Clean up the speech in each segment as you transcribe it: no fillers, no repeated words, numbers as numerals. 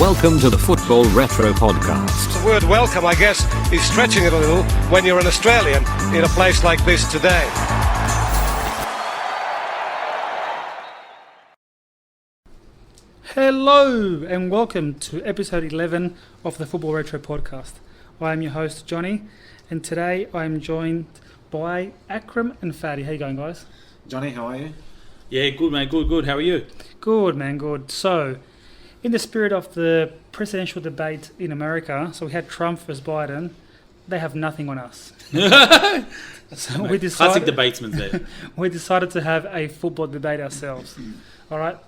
Welcome to the Football Retro Podcast. The word welcome, I guess, is stretching it a little when you're an Australian in a place like this today. Hello and welcome to episode 11 of the Football Retro Podcast. I am your host Johnny, and today I am joined by Akram and Fadi. How you going, guys? Johnny, how are you? Yeah, good man, good. How are you? Good, man, good. So, in the spirit of the presidential debate in America, so we had Trump versus Biden. They have nothing on us. So we Classic decided, debatesman there. we decided to have a football debate ourselves. All right,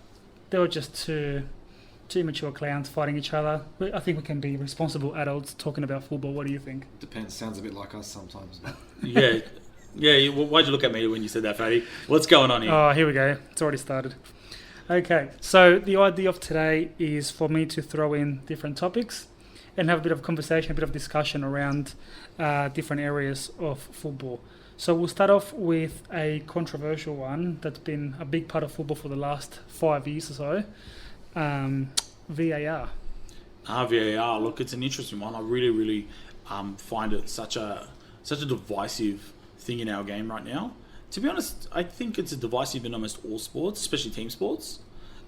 they were just two immature clowns fighting each other. I think we can be responsible adults talking about football. What do you think? Depends. Sounds a bit like us sometimes. But Yeah. Why'd you look at me when you said that, Fatty? What's going on here? Oh, here we go. It's already started. Okay, so the idea of today is for me to throw in different topics and have a bit of conversation, a bit of discussion around different areas of football. So we'll start off with a controversial one that's been a big part of football for the last 5 years or so, VAR. VAR. Look, it's an interesting one. I really find it such a divisive thing in our game right now. To be honest, I think it's a divisive in almost all sports, especially team sports.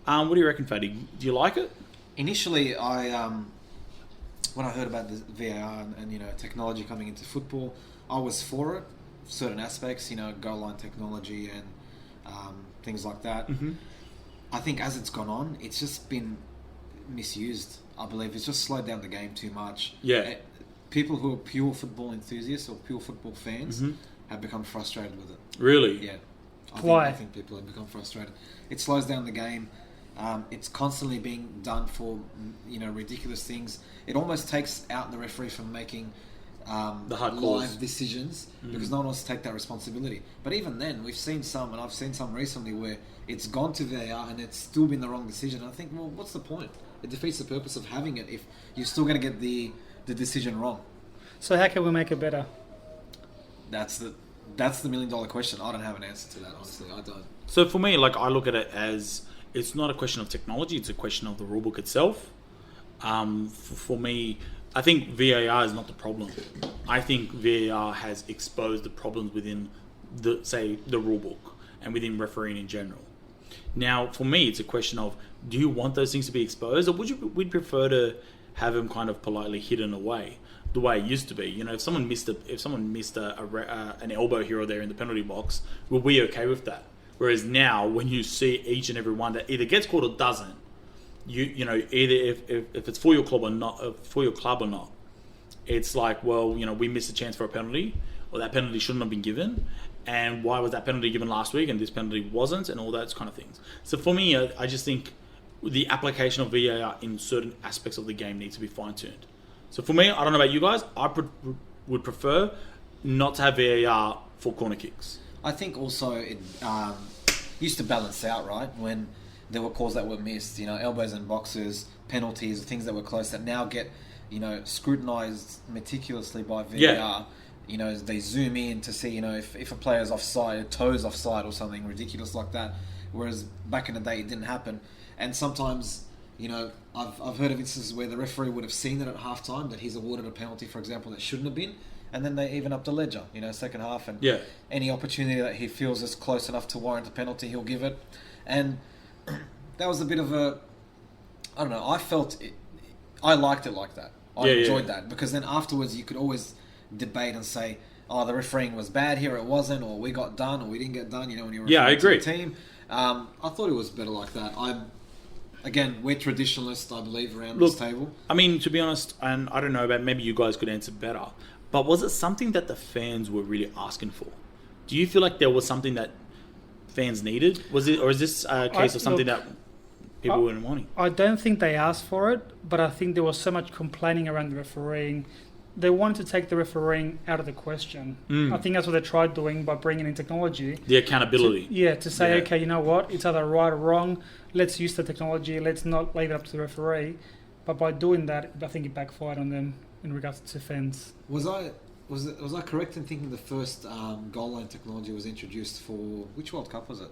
What do you reckon, Fatty? Do you like it? initially, when I heard about the VAR and technology coming into football, I was for it. Certain aspects, goal line technology and things like that. Mm-hmm. I think as it's gone on, it's just been misused. I believe it's just slowed down the game too much. Yeah. People who are pure football enthusiasts or pure football fans have become frustrated with it. Really? Yeah. Why? I think people have become frustrated. It slows down the game. It's constantly being done for ridiculous things. It almost takes out the referee from making the hard live calls. decisions because no one wants to take that responsibility. But even then, we've seen some, and I've seen some recently where it's gone to VAR and it's still been the wrong decision. And I think, well, what's the point? It defeats the purpose of having it if you're still going to get the decision wrong. So how can we make it better? That's the million-dollar question. I don't have an answer to that, honestly. I don't. So for me, I look at it as it's not a question of technology; it's a question of the rulebook itself. For me, I think VAR is not the problem. I think VAR has exposed the problems within the rulebook and within refereeing in general. Now, for me, it's a question of: do you want those things to be exposed, or would you prefer to have them kind of politely hidden away, the way it used to be? If someone missed an elbow here or there in the penalty box, were we okay with that? Whereas now, when you see each and every one that either gets called or doesn't, either if it's for your club or not, it's like, well, we missed a chance for a penalty, or that penalty shouldn't have been given, and why was that penalty given last week and this penalty wasn't, and all those kind of things. So for me, I just think the application of VAR in certain aspects of the game needs to be fine-tuned. So for me, I don't know about you guys, I would prefer not to have VAR for corner kicks. I think also it used to balance out, right? When there were calls that were missed, elbows and boxes, penalties, things that were close that now get, scrutinised meticulously by VAR. Yeah. They zoom in to see, if a player's offside, a toe's offside or something ridiculous like that. Whereas back in the day, it didn't happen. And sometimes, I've heard of instances where the referee would have seen it at halftime that he's awarded a penalty, for example, that shouldn't have been. And then they even up the ledger, second half. And any opportunity that he feels is close enough to warrant a penalty, he'll give it. And that was a bit of a, I don't know, I liked it like that. I enjoyed that. Because then afterwards you could always debate and say, oh, the refereeing was bad here, it wasn't, or we got done, or we didn't get done, when you're I agree. to the team. I thought it was better like that. Again, we're traditionalists, I believe, around this table. I mean, to be honest, and I don't know about, maybe you guys could answer better, but was it something that the fans were really asking for? Do you feel like there was something that fans needed? Was it, or is this a case of something that people weren't wanting? I don't think they asked for it, but I think there was so much complaining around the refereeing. They wanted to take the refereeing out of the question. I think that's what they tried doing by bringing in technology. The accountability. To say, okay, you know what, it's either right or wrong. Let's use the technology. Let's not leave it up to the referee. But by doing that, I think it backfired on them in regards to fans. Was I correct in thinking the first goal line technology was introduced for which World Cup was it?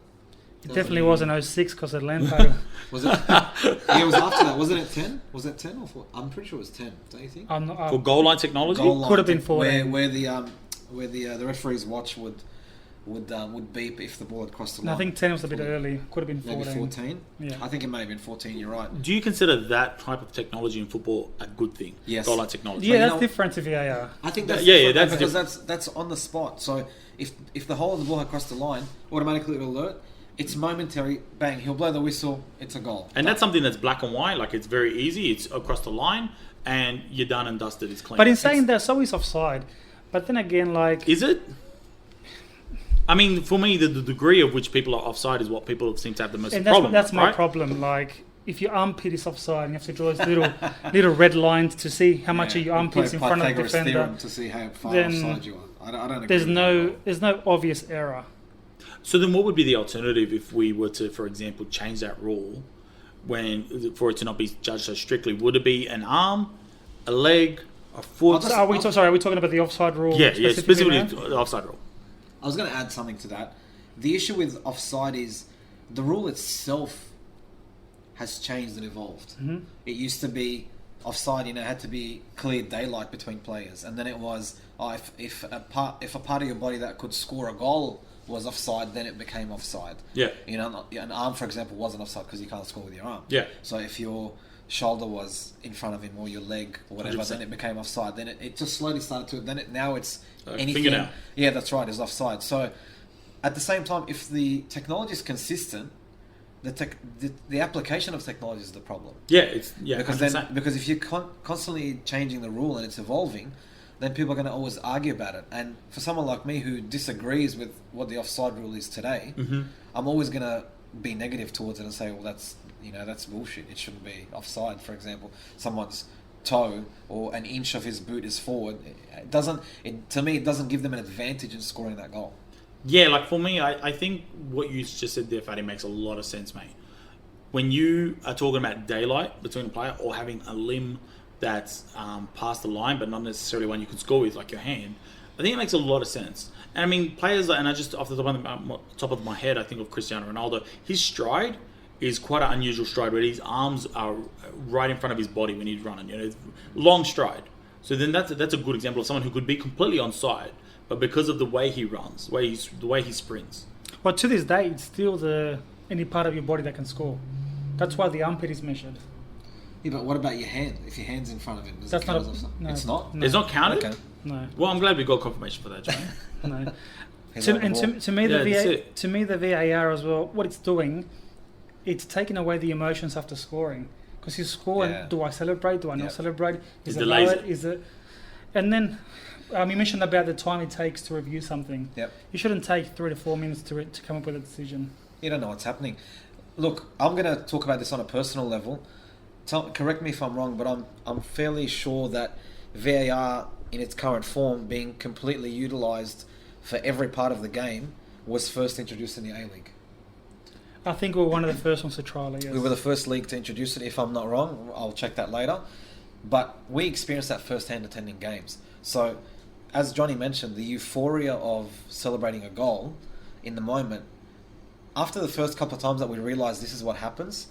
It definitely wasn't 06 because of Lampard. Was it? Yeah, it was after that. Wasn't it 10? Was it 10 or 4? I'm pretty sure it was 10. Don't you think? I'm not, For goal line technology? Goal line could have been tech, 14. Where the referee's watch would beep if the ball had crossed the No, line. I think 10 was a bit early. Could have been 14. Maybe 14. Yeah. I think it may have been 14. You're right. Do you consider that type of technology in football a good thing? Yes. Goal line technology. Yeah, you that's know- different to VAR. I think that's Yeah, different that's because that's on the spot. So if the hole of the ball had crossed the line, automatically it'll alert. It's momentary. Bang! He'll blow the whistle. It's a goal. And that's something that's black and white. Like, it's very easy. It's across the line, and you're done and dusted. It's clean. But in saying that, so is offside. But then again, like... Is it? I mean, for me, the degree of which people are offside is what people seem to have the most And that's, problem. that's my right? problem. Like, if your armpit is offside, and you have to draw these little red lines to see how much of your armpit's in front of the Pythagoras defender. theorem to see how far then offside you are. I don't agree There's with no that. there's no obvious error. So then, what would be the alternative if we were to, for example, change that rule for it to not be judged so strictly? Would it be an arm, a leg, a foot? So are we talking about the offside rule? Yeah, specifically now? the offside rule. I was going to add something to that. The issue with offside is the rule itself has changed and evolved. Mm-hmm. It used to be offside, had to be clear daylight between players, and then it was if a part of your body that could score a goal was offside, then it became offside. Yeah. An arm, for example, wasn't offside because you can't score with your arm. Yeah. So if your shoulder was in front of him or your leg or whatever, 100%. then it became offside. Then it just slowly started to. Now it's anything. Fingernail. Yeah, that's right. Is offside. So at the same time, if the technology is consistent, the application of technology is the problem. Yeah, Because 100%. because if you're constantly changing the rule and it's evolving, then people are going to always argue about it. And for someone like me who disagrees with what the offside rule is today, I'm always going to be negative towards it and say, well, that's bullshit. It shouldn't be offside. For example, someone's toe or an inch of his boot is forward. To me, it doesn't give them an advantage in scoring that goal. Yeah, like for me, I think what you just said there, Fatty, makes a lot of sense, mate. When you are talking about daylight between a player or having a limb that's past the line, but not necessarily one you can score with, like your hand, I think it makes a lot of sense. And I mean, players, and I just off the top of my head, I think of Cristiano Ronaldo. His stride is quite an unusual stride, where his arms are right in front of his body when he's running. Long stride. So then that's a good example of someone who could be completely onside, but because of the way he runs, the way he sprints. But to this day, it's still any part of your body that can score. That's why the armpit is measured. Yeah, but what about your hand? If your hand's in front of him, does That's it count not as offside? no, It's not? No, It's not counted? Okay. No, Well, I'm glad we got confirmation for that, Johnny. no. He's on the ball. To me, Yeah, that's it. to me, the VAR as well. What it's doing, it's taking away the emotions after scoring. Because you score, Yeah. and do I celebrate? Do I Yeah. not celebrate? Is It it delays valid? it. Is it? And then you mentioned about the time it takes to review something. Yep. You shouldn't take 3 to 4 minutes to come up with a decision. You don't know what's happening. Look, I'm going to talk about this on a personal level. Correct me if I'm wrong, but I'm fairly sure that VAR in its current form, being completely utilised for every part of the game, was first introduced in the A-League. I think we're one of the first ones to trial it. Yes. We were the first league to introduce it, if I'm not wrong. I'll check that later. But we experienced that firsthand attending games. So, as Johnny mentioned, the euphoria of celebrating a goal in the moment, after the first couple of times that we realised this is what happens,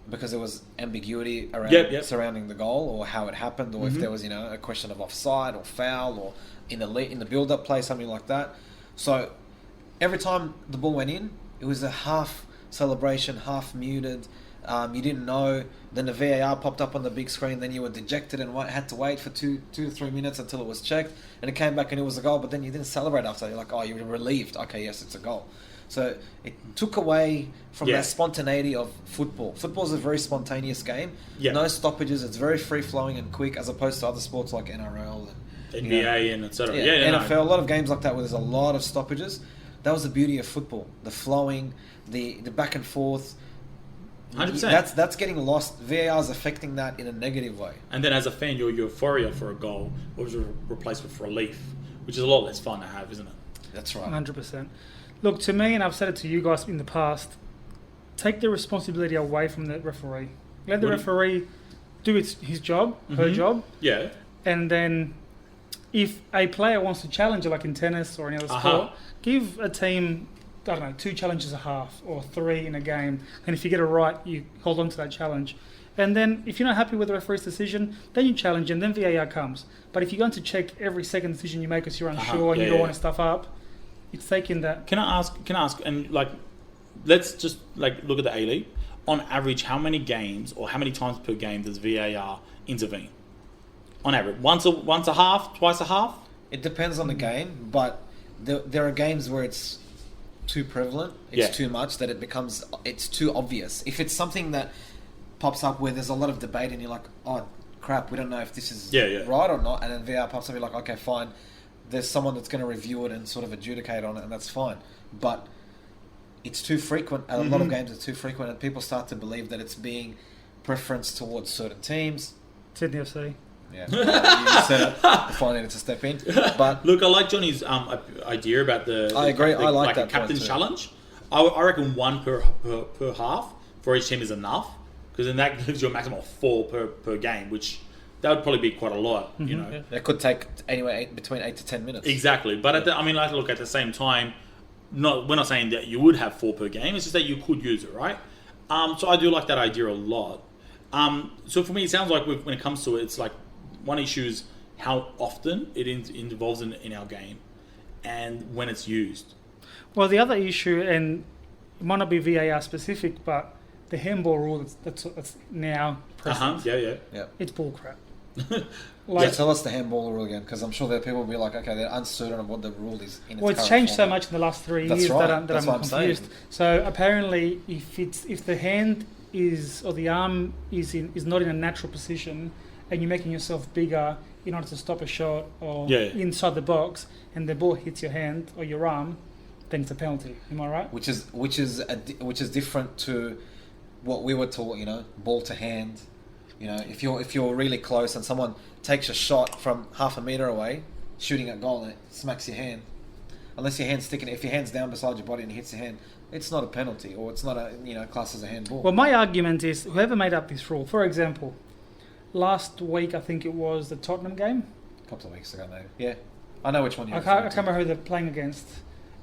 because there was ambiguity around surrounding the goal or how it happened, or if there was a question of offside or foul or in the build-up play, something like that. So every time the ball went in, it was a half celebration, half muted. You didn't know. Then the VAR popped up on the big screen. Then you were dejected and had to wait for 2 to 3 minutes until it was checked, and it came back and it was a goal. But then you didn't celebrate after. You're like, oh, you were relieved. Okay, yes, it's a goal. So it took away from that spontaneity of football. Football's a very spontaneous game. Yeah. No stoppages. It's very free-flowing and quick, as opposed to other sports like NRL and NBA and etc. NFL. A lot of games like that where there's a lot of stoppages. That was the beauty of football. The flowing, the back and forth. 100%. That's getting lost. VAR is affecting that in a negative way. And then as a fan, your euphoria for a goal was replaced with relief, which is a lot less fun to have, isn't it? That's right. 100%. Look, to me, and I've said it to you guys in the past, take the responsibility away from the referee. Let the referee do his job, her job, Yeah. and then if a player wants to challenge it, like in tennis or any other sport, give a team I don't know, 2 challenges a half or 3 in a game, and if you get it right, you hold on to that challenge. And then if you're not happy with the referee's decision, then you challenge and then VAR comes. But if you're going to check every second decision you make because you're unsure and you don't want to stuff up, it's taking that. Can I ask, and like, let's just like look at the A-League. On average, how many games or how many times per game does VAR intervene? On average, once a half, twice a half? It depends on the game, but there are games where it's too prevalent, it's too much, that it's too obvious. If it's something that pops up where there's a lot of debate and you're like, oh crap, we don't know if this is right or not, and then VR pops up, you're like, okay, fine, there's someone that's going to review it and sort of adjudicate on it, and that's fine. But it's too frequent, and a lot of games are too frequent, and people start to believe that it's being preferenced towards certain teams. Sydney FC. Yeah, you said it before I needed to step in. But look, I like Johnny's idea about I agree. I like that a captain's point too. challenge. I reckon 1 per half for each team is enough, because then that gives you a maximum of 4 per game, which that would probably be quite a lot. You know, it could take anywhere between 8 to 10 minutes. Exactly, but at the same time, we're not saying that you would have 4 per game. It's just that you could use it, right? So I do like that idea a lot. So for me, it sounds like when it comes to it, it's like one issue is how often it involves in our game, and when it's used. Well, the other issue, and it might not be VAR specific, but the handball rule that's now present. Yeah. It's bullcrap. Tell us the handball rule again, because I'm sure that people will be like, okay, they're uncertain of what the rule is. It's changed so much in the last 3 years that I'm confused. Saying. So apparently, if the hand is or the arm is not in a natural position, and you're making yourself bigger in order to stop a shot or inside the box, and the ball hits your hand or your arm, then it's a penalty. Am I right? Which is different to what we were taught. Ball to hand. If you're really close and someone takes a shot from half a meter away, shooting at goal, and it smacks your hand, unless your hand's sticking, if your hand's down beside your body and it hits your hand, it's not a penalty, or it's not a class as a handball. Well, my argument is whoever made up this rule. For example, last week I think it was the Tottenham game. A couple of weeks ago, maybe. Yeah, I know which one you're I can't remember who they're playing against,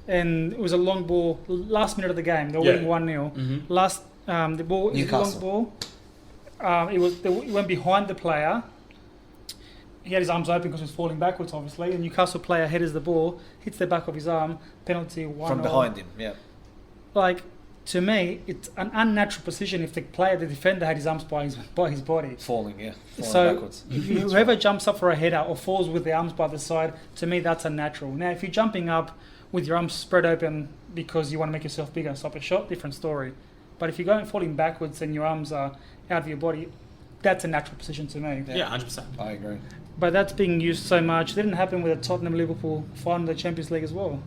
and it was a long ball. Last minute of the game, they were winning 1-0. Last the ball, Newcastle. Long ball. It went behind the player. He had his arms open because he was falling backwards, obviously. The Newcastle player headers the ball, hits the back of his arm, penalty 1-0. From behind him, yeah. Like, to me, it's an unnatural position if the defender, had his arms by his body. Falling backwards. Whoever jumps up for a header or falls with the arms by the side, to me, that's unnatural. Now, if you're jumping up with your arms spread open because you want to make yourself bigger, stop a shot, different story. But if you're going falling backwards and your arms are out of your body, that's a natural position to me. Yeah, 100%. I agree. But that's being used so much. It didn't happen with the Tottenham-Liverpool final in the Champions League as well.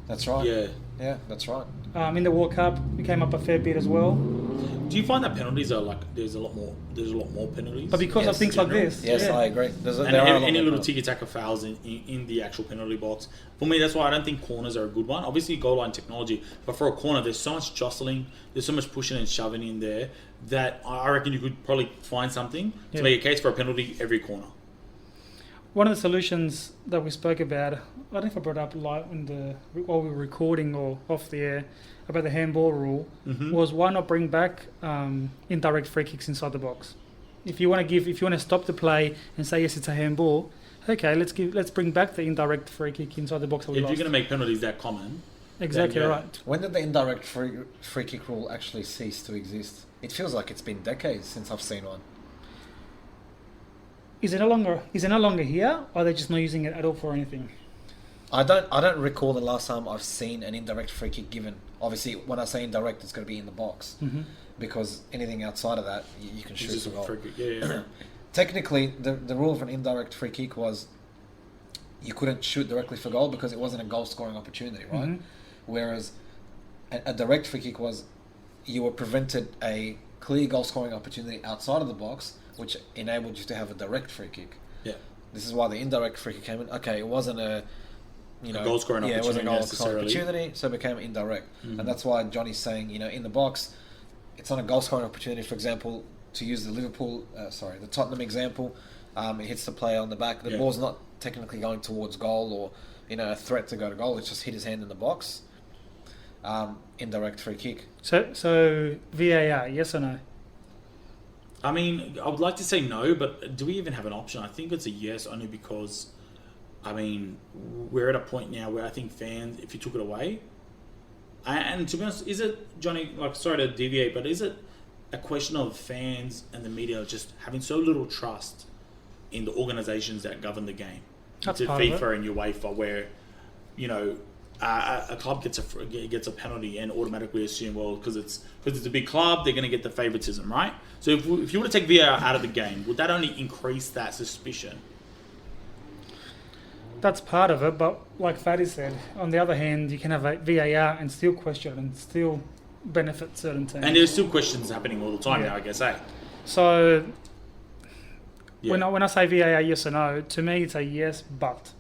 That's right. Yeah, that's right. In the World Cup, it came up a fair bit as well. Do you find that penalties are there's a lot more penalties? But because of things like this. Yes, I agree. Any little tiki-taka fouls in the actual penalty box. For me, that's why I don't think corners are a good one. Obviously, goal line technology, but for a corner, there's so much jostling, there's so much pushing and shoving in there that I reckon you could probably find something to make a case for a penalty every corner. One of the solutions that we spoke about, I don't know if I brought up live while we were recording or off the air, about the handball rule, was why not bring back indirect free kicks inside the box? If you want to stop the play and say yes, it's a handball, okay, let's bring back the indirect free kick inside the box. If you're going to make penalties that common, exactly right. When did the indirect free kick rule actually cease to exist? It feels like it's been decades since I've seen one. Is it no longer here, or are they just not using it at all for anything? I don't recall the last time I've seen an indirect free kick given. Obviously, when I say indirect, it's going to be in the box, because anything outside of that, you can shoot for goal. Yeah. Technically, the rule of an indirect free kick was you couldn't shoot directly for goal because it wasn't a goal scoring opportunity, right? Whereas a direct free kick was you were prevented a clear goal scoring opportunity outside of the box, which enabled you to have a direct free kick. Yeah. This is why the indirect free kick came in. Okay, it wasn't a goal scoring opportunity. It wasn't a goal scoring opportunity, so it became indirect. And that's why Johnny's saying, in the box, it's not a goal scoring opportunity. For example, to use the Tottenham example, it hits the player on the back. The ball's not technically going towards goal or a threat to go to goal. It's just hit his hand in the box. indirect free kick. So VAR, yes or no? I mean, I would like to say no, but do we even have an option? I think it's a yes, only because, I mean, we're at a point now where I think fans, if you took it away, and to be honest, is it, Johnny, like, sorry to deviate, but is it a question of fans and the media just having so little trust in the organisations that govern the game? That's To part of it. FIFA and UEFA, where, you know, a club gets a penalty and automatically assume, well, because it's a big club, they're going to get the favouritism, right? So if you were to take VAR out of the game, would that only increase that suspicion? That's part of it, but like Fatty said, on the other hand, you can have a VAR and still question and still benefit certain teams. And there's still questions happening all the time now, I guess, eh? So Yeah. when I say VAR, yes or no, to me it's a yes, but.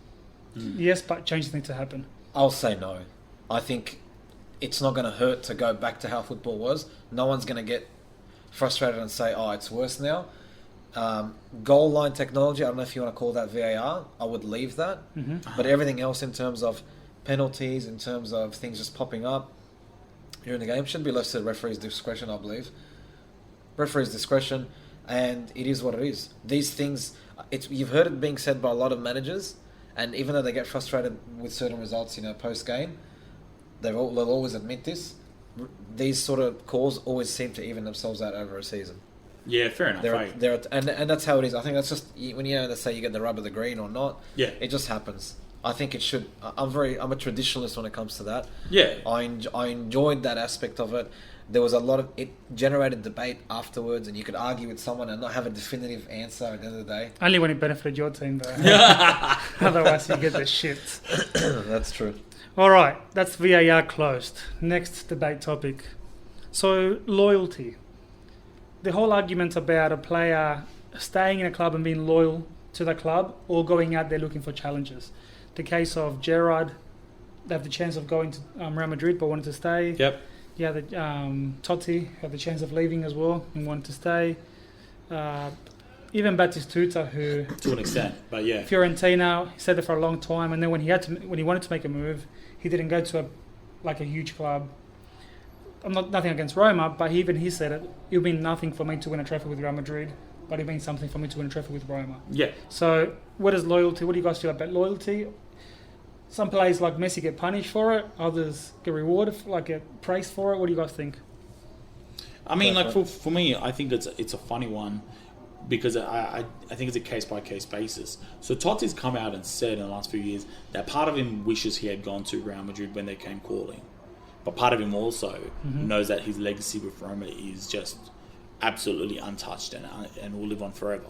Yes, but changes need to happen. I'll say no. I think it's not going to hurt to go back to how football was. No one's going to get frustrated and say, oh, it's worse now. Goal line technology, I don't know if you want to call that VAR. I would leave that. But everything else in terms of penalties, in terms of things just popping up during the game, should be left to the referee's discretion, I believe. Referee's discretion, and it is what it is. These things, you've heard it being said by a lot of managers, and even though they get frustrated with certain results, post-game, they'll always admit this. These sort of calls always seem to even themselves out over a season. Yeah, fair enough. And that's how it is. I think that's just when they say you get the rub of the green or not. Yeah, it just happens. I think it should. I'm a traditionalist when it comes to that. Yeah, I enjoyed that aspect of it. There was a lot of it generated debate afterwards, and you could argue with someone and not have a definitive answer at the end of the day. Only when it benefited your team, though. Otherwise, you get the shits. That's true. All right, that's VAR closed. Next debate topic. So, loyalty. The whole argument about a player staying in a club and being loyal to the club or going out there looking for challenges. The case of Gerrard, they have the chance of going to Real Madrid but wanted to stay. Yep. Yeah, Totti had the chance of leaving as well and wanted to stay. Even Batistuta, who to an extent, but yeah. Fiorentina, he stayed there for a long time, and then when he wanted to make a move, he didn't go to a huge club. I'm nothing against Roma, but he said it would mean nothing for me to win a trophy with Real Madrid, but it means something for me to win a trophy with Roma. Yeah. So what is loyalty? What do you guys feel about loyalty? Some players like Messi get punished for it, others get rewarded, get praised for it. What do you guys think? I mean, for me, I think it's a funny one because I think it's a case-by-case basis. So Totti's come out and said in the last few years that part of him wishes he had gone to Real Madrid when they came calling. But part of him also knows that his legacy with Roma is just absolutely untouched and will live on forever.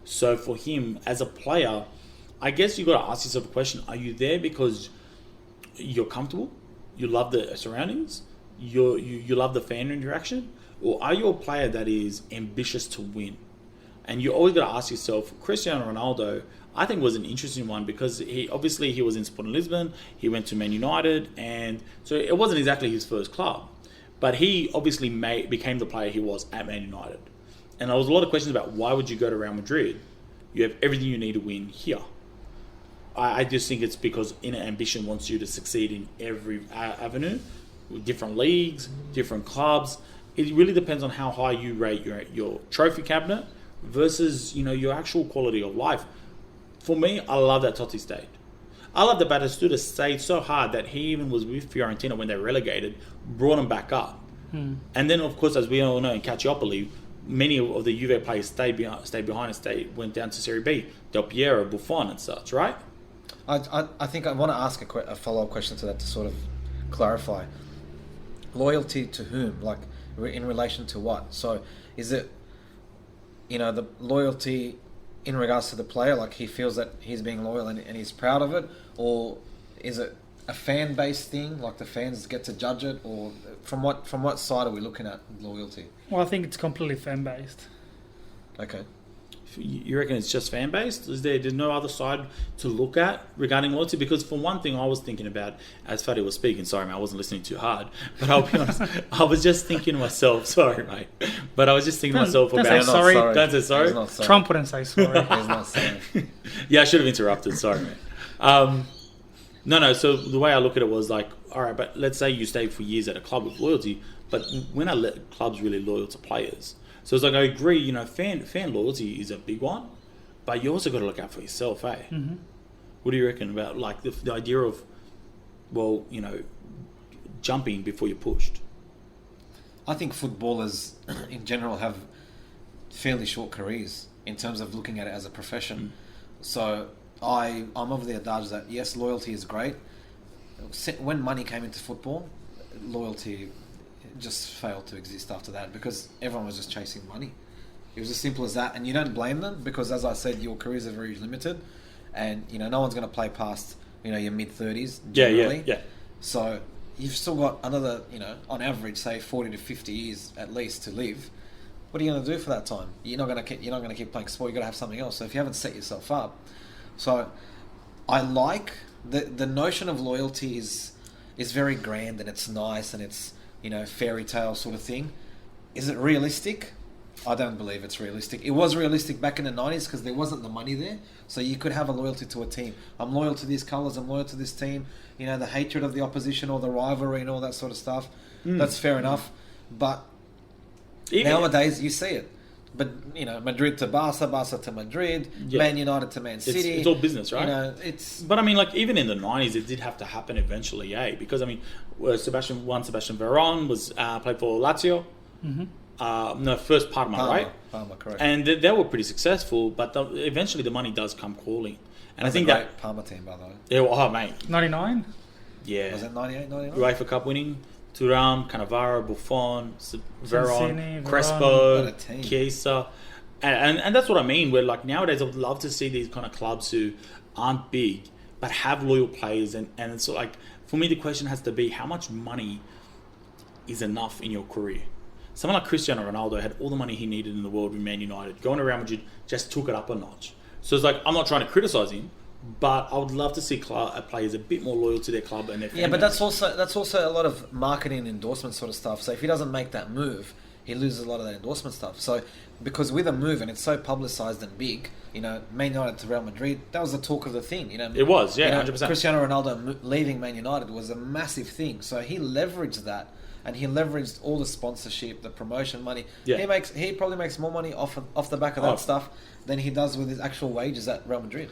So for him, as a player, I guess you've got to ask yourself a question. Are you there because you're comfortable? You love the surroundings? You love the fan interaction? Or are you a player that is ambitious to win? And you always got to ask yourself, Cristiano Ronaldo, I think was an interesting one because he was in Sporting Lisbon, he went to Man United, and so it wasn't exactly his first club. But he obviously became the player he was at Man United. And there was a lot of questions about why would you go to Real Madrid? You have everything you need to win here. I just think it's because inner ambition wants you to succeed in every avenue, with different leagues, different clubs. It really depends on how high you rate your trophy cabinet versus your actual quality of life. For me, I love that Totti stayed. I love that Batistuta stayed so hard that he even was with Fiorentina when they relegated, brought him back up. And then, of course, as we all know in Calciopoli, many of the Juve players stayed behind and went down to Serie B. Del Piero, Buffon and such, right? I think I want to ask a follow-up question to that to sort of clarify. Loyalty to whom? Like, in relation to what? So, is it, the loyalty in regards to the player, like he feels that he's being loyal and he's proud of it? Or is it a fan-based thing, like the fans get to judge it? Or from what side are we looking at loyalty? Well, I think it's completely fan-based. Okay. You reckon it's just fan-based? There's no other side to look at regarding loyalty? Because for one thing I was thinking about, as Fatty was speaking, sorry mate, I wasn't listening too hard, but I'll be honest, I was just thinking to myself, sorry mate, but I was just thinking to myself don't about... say sorry. Don't say sorry? Not sorry. Trump wouldn't say sorry. He's not sorry. Yeah, I should have interrupted, sorry mate. No, so the way I look at it was like, all right, but let's say you stay for years at a club with loyalty, but when are clubs really loyal to players? So it's like, I agree, you know, fan loyalty is a big one, but you also got to look out for yourself, eh? Mm-hmm. What do you reckon about like the idea of, well, you know, jumping before you're pushed? I think footballers in general have fairly short careers in terms of looking at it as a profession. So I'm of the adage that yes, loyalty is great. When money came into football, loyalty just failed to exist after that because everyone was just chasing money. It was as simple as that, and you don't blame them because, as I said, your careers are very limited, and you know no one's going to play past your mid-30s generally. Yeah. So you've still got another, on average, say 40 to 50 years at least to live. What are you going to do for that time? You're not going to keep playing sport. You've got to have something else. So if you haven't set yourself up, so I like the notion of loyalty is very grand and it's nice and it's fairy tale sort of thing. Is it realistic? I don't believe it's realistic. It was realistic back in the 90s because there wasn't the money there. So you could have a loyalty to a team. I'm loyal to these colours. I'm loyal to this team. The hatred of the opposition or the rivalry and all that sort of stuff. That's fair enough. But nowadays you see it. But, Madrid to Barca, Barca to Madrid, Man United to Man City. It's all business, right? It's... But I mean, like, even in the 90s, it did have to happen eventually, eh? Because, I mean, Sebastian Veron was played for Lazio. Mm-hmm. No, first Parma, right? Parma, correct. And they were pretty successful, but eventually the money does come calling. And I think that Parma team, by the way. Yeah, oh mate, 99. Yeah. Was it 98, 99? UEFA Cup winning. Thuram, Cannavaro, Buffon, Veron, Santini, Crespo, What a team. Chiesa, and that's what I mean. Where like nowadays, I would love to see these kind of clubs who aren't big but have loyal players, and it's like for me the question has to be how much money is enough in your career. Someone like Cristiano Ronaldo had all the money he needed in the world with Man United. Going to Real Madrid just took it up a notch. So it's like, I'm not trying to criticise him, but I would love to see players a bit more loyal to their club and their fan Yeah, but base. that's also a lot of marketing and endorsement sort of stuff. So if he doesn't make that move, he loses a lot of that endorsement stuff. So because with a move, and it's so publicised and big, Man United to Real Madrid, that was the talk of the thing. It was, yeah, 100%. Cristiano Ronaldo leaving Man United was a massive thing. So he leveraged that. And he leveraged all the sponsorship, the promotion money. Yeah. He probably makes more money off the back of that stuff than he does with his actual wages at Real Madrid.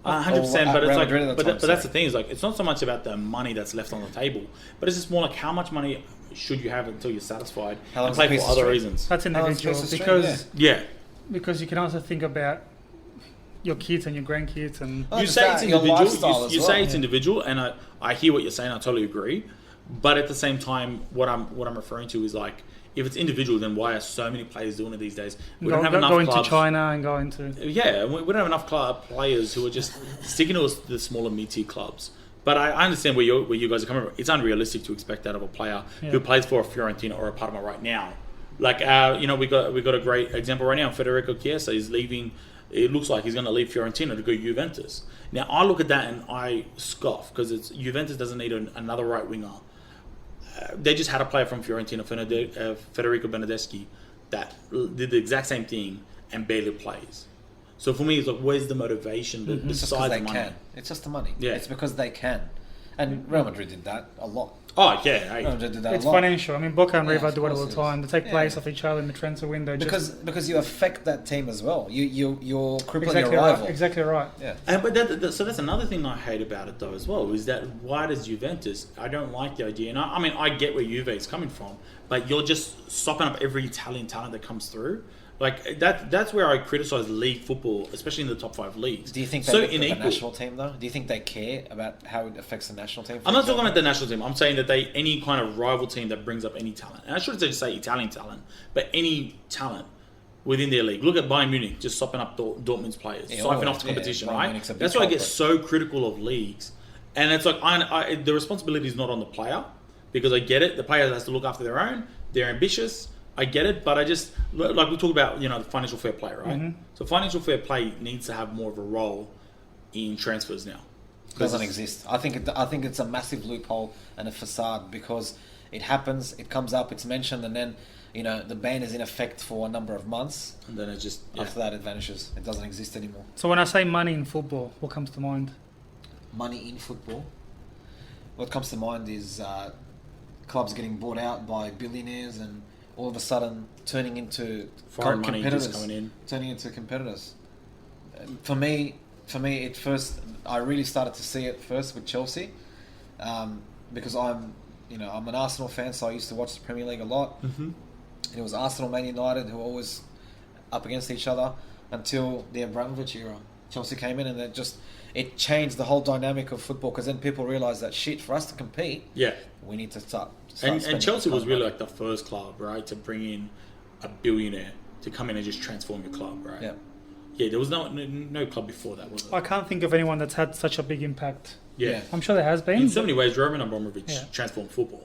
100%, but it's like, but that's the thing is like it's not so much about the money that's left on the table, but it's just more like how much money should you have until you're satisfied and play for other reasons. That's individual because you can also think about your kids and your grandkids and you say it's individual. You say it's individual, and I hear what you're saying. I totally agree. But at the same time, what I'm referring to is like, if it's individual, then why are so many players doing it these days? We don't have enough going clubs. To China and going to... Yeah, we don't have enough players who are just sticking to the smaller mid-tier clubs. But I understand where you guys are coming from. It's unrealistic to expect that of a player who plays for a Fiorentina or a Parma right now. Like, we got a great example right now. Federico Chiesa is leaving. It looks like he's going to leave Fiorentina to go Juventus. Now, I look at that and I scoff because Juventus doesn't need another right winger. They just had a player from Fiorentina, Federico Bernardeschi, that did the exact same thing and barely plays. So for me, it's like, where's the motivation besides the money? It's just the money. Yeah. It's because they can. And Real Madrid did that a lot. Oh, yeah. Real Madrid did that it's a lot. financial. I mean, Boca and River do it all the time. They take Yeah. place off each other in the transfer window. Because you affect that team as well. You're crippling Exactly your rival. right. Exactly right. Yeah. But so that's another thing I hate about it though as well, is that why does Juventus? I don't like the idea, and I mean I get where Juve is coming from, but you're just sopping up every Italian talent that comes through. Like that's where I criticise league football, especially in the top 5 leagues. Do you think they look at the national team though? Do you think they care about how it affects the national team? I'm not talking about the national team. I'm saying that any kind of rival team that brings up any talent, and I shouldn't just say Italian talent, but any talent within their league. Look at Bayern Munich, just sopping up Dortmund's players, siphing off the competition, right? That's why I get so critical of leagues. And it's like, the responsibility is not on the player, because I get it. The player has to look after their own. They're ambitious. I get it, but I just, like we talk about, the financial fair play, right? Mm-hmm. So financial fair play needs to have more of a role in transfers now. It doesn't exist. I think it's a massive loophole and a facade, because it happens, it comes up, it's mentioned, and then the ban is in effect for a number of months, and then it just after that it vanishes. It doesn't exist anymore. So when I say money in football, what comes to mind? Money in football. what comes to mind is clubs getting bought out by billionaires and all of a sudden turning into Foreign money competitors, just coming in. turning into competitors. For me, it first. I really started to see it first with Chelsea, because I'm an Arsenal fan, so I used to watch the Premier League a lot. Mm-hmm. And it was Arsenal, Man United, who were always up against each other until the Abramovich era. Chelsea came in, and it changed the whole dynamic of football. Because then people realised that for us to compete, Yeah. we need to start And spending Chelsea that was kind of really money. like the first club, right, to bring in a billionaire to come in and just transform your club, right? Yeah. Yeah, there was no club before that, was I it? can't think of anyone that's had such a big impact. Yeah. I'm sure there has been. In so many ways, Roman Abramovich Yeah. transformed football.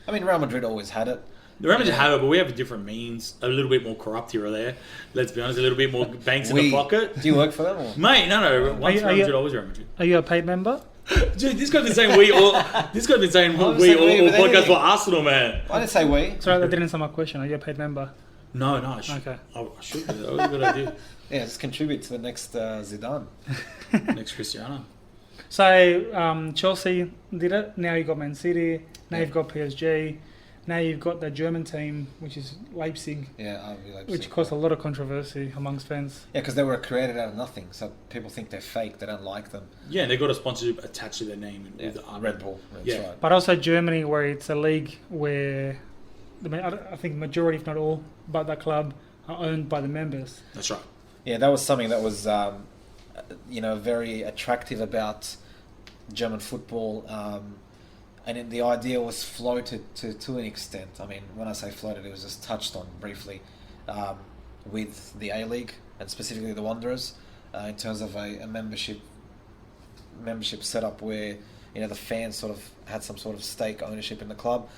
I mean, Real Madrid always had it. The Real Madrid have it, but we have different means. A little bit more corrupt here or there. Let's be honest, a little bit more banks in the pocket. Do you work for them? Or? Mate, no. Once are Real you- Madrid, always Real Madrid. Are you a paid member? Dude, this guy's been saying we all. This guy's been saying I'm we saying all we with podcast anything. for Arsenal, man. I didn't say we. Sorry, that didn't answer my question. Are you a paid member? No, I should. Okay. I should. That was a good idea. Yeah, just contribute to the next Zidane. Next Cristiano. So Chelsea did it. Now you've got Man City. Now you've got PSG. Now you've got the German team, which is Leipzig, Yeah, RB Leipzig. which caused a lot of controversy amongst fans. Yeah, because they were created out of nothing, so people think they're fake. They don't like them. Yeah, and they got a sponsorship attached to their name. Yeah, With the army. Red Bull. That's Yeah. right. But also Germany, where it's a league where I think majority, if not all, but the club are owned by the members. That's right. Yeah, that was something that was, very attractive about German football. And the idea was floated to an extent. I mean, when I say floated, it was just touched on briefly with the A-League and specifically the Wanderers in terms of a membership setup where the fans sort of had some sort of stake ownership in the club.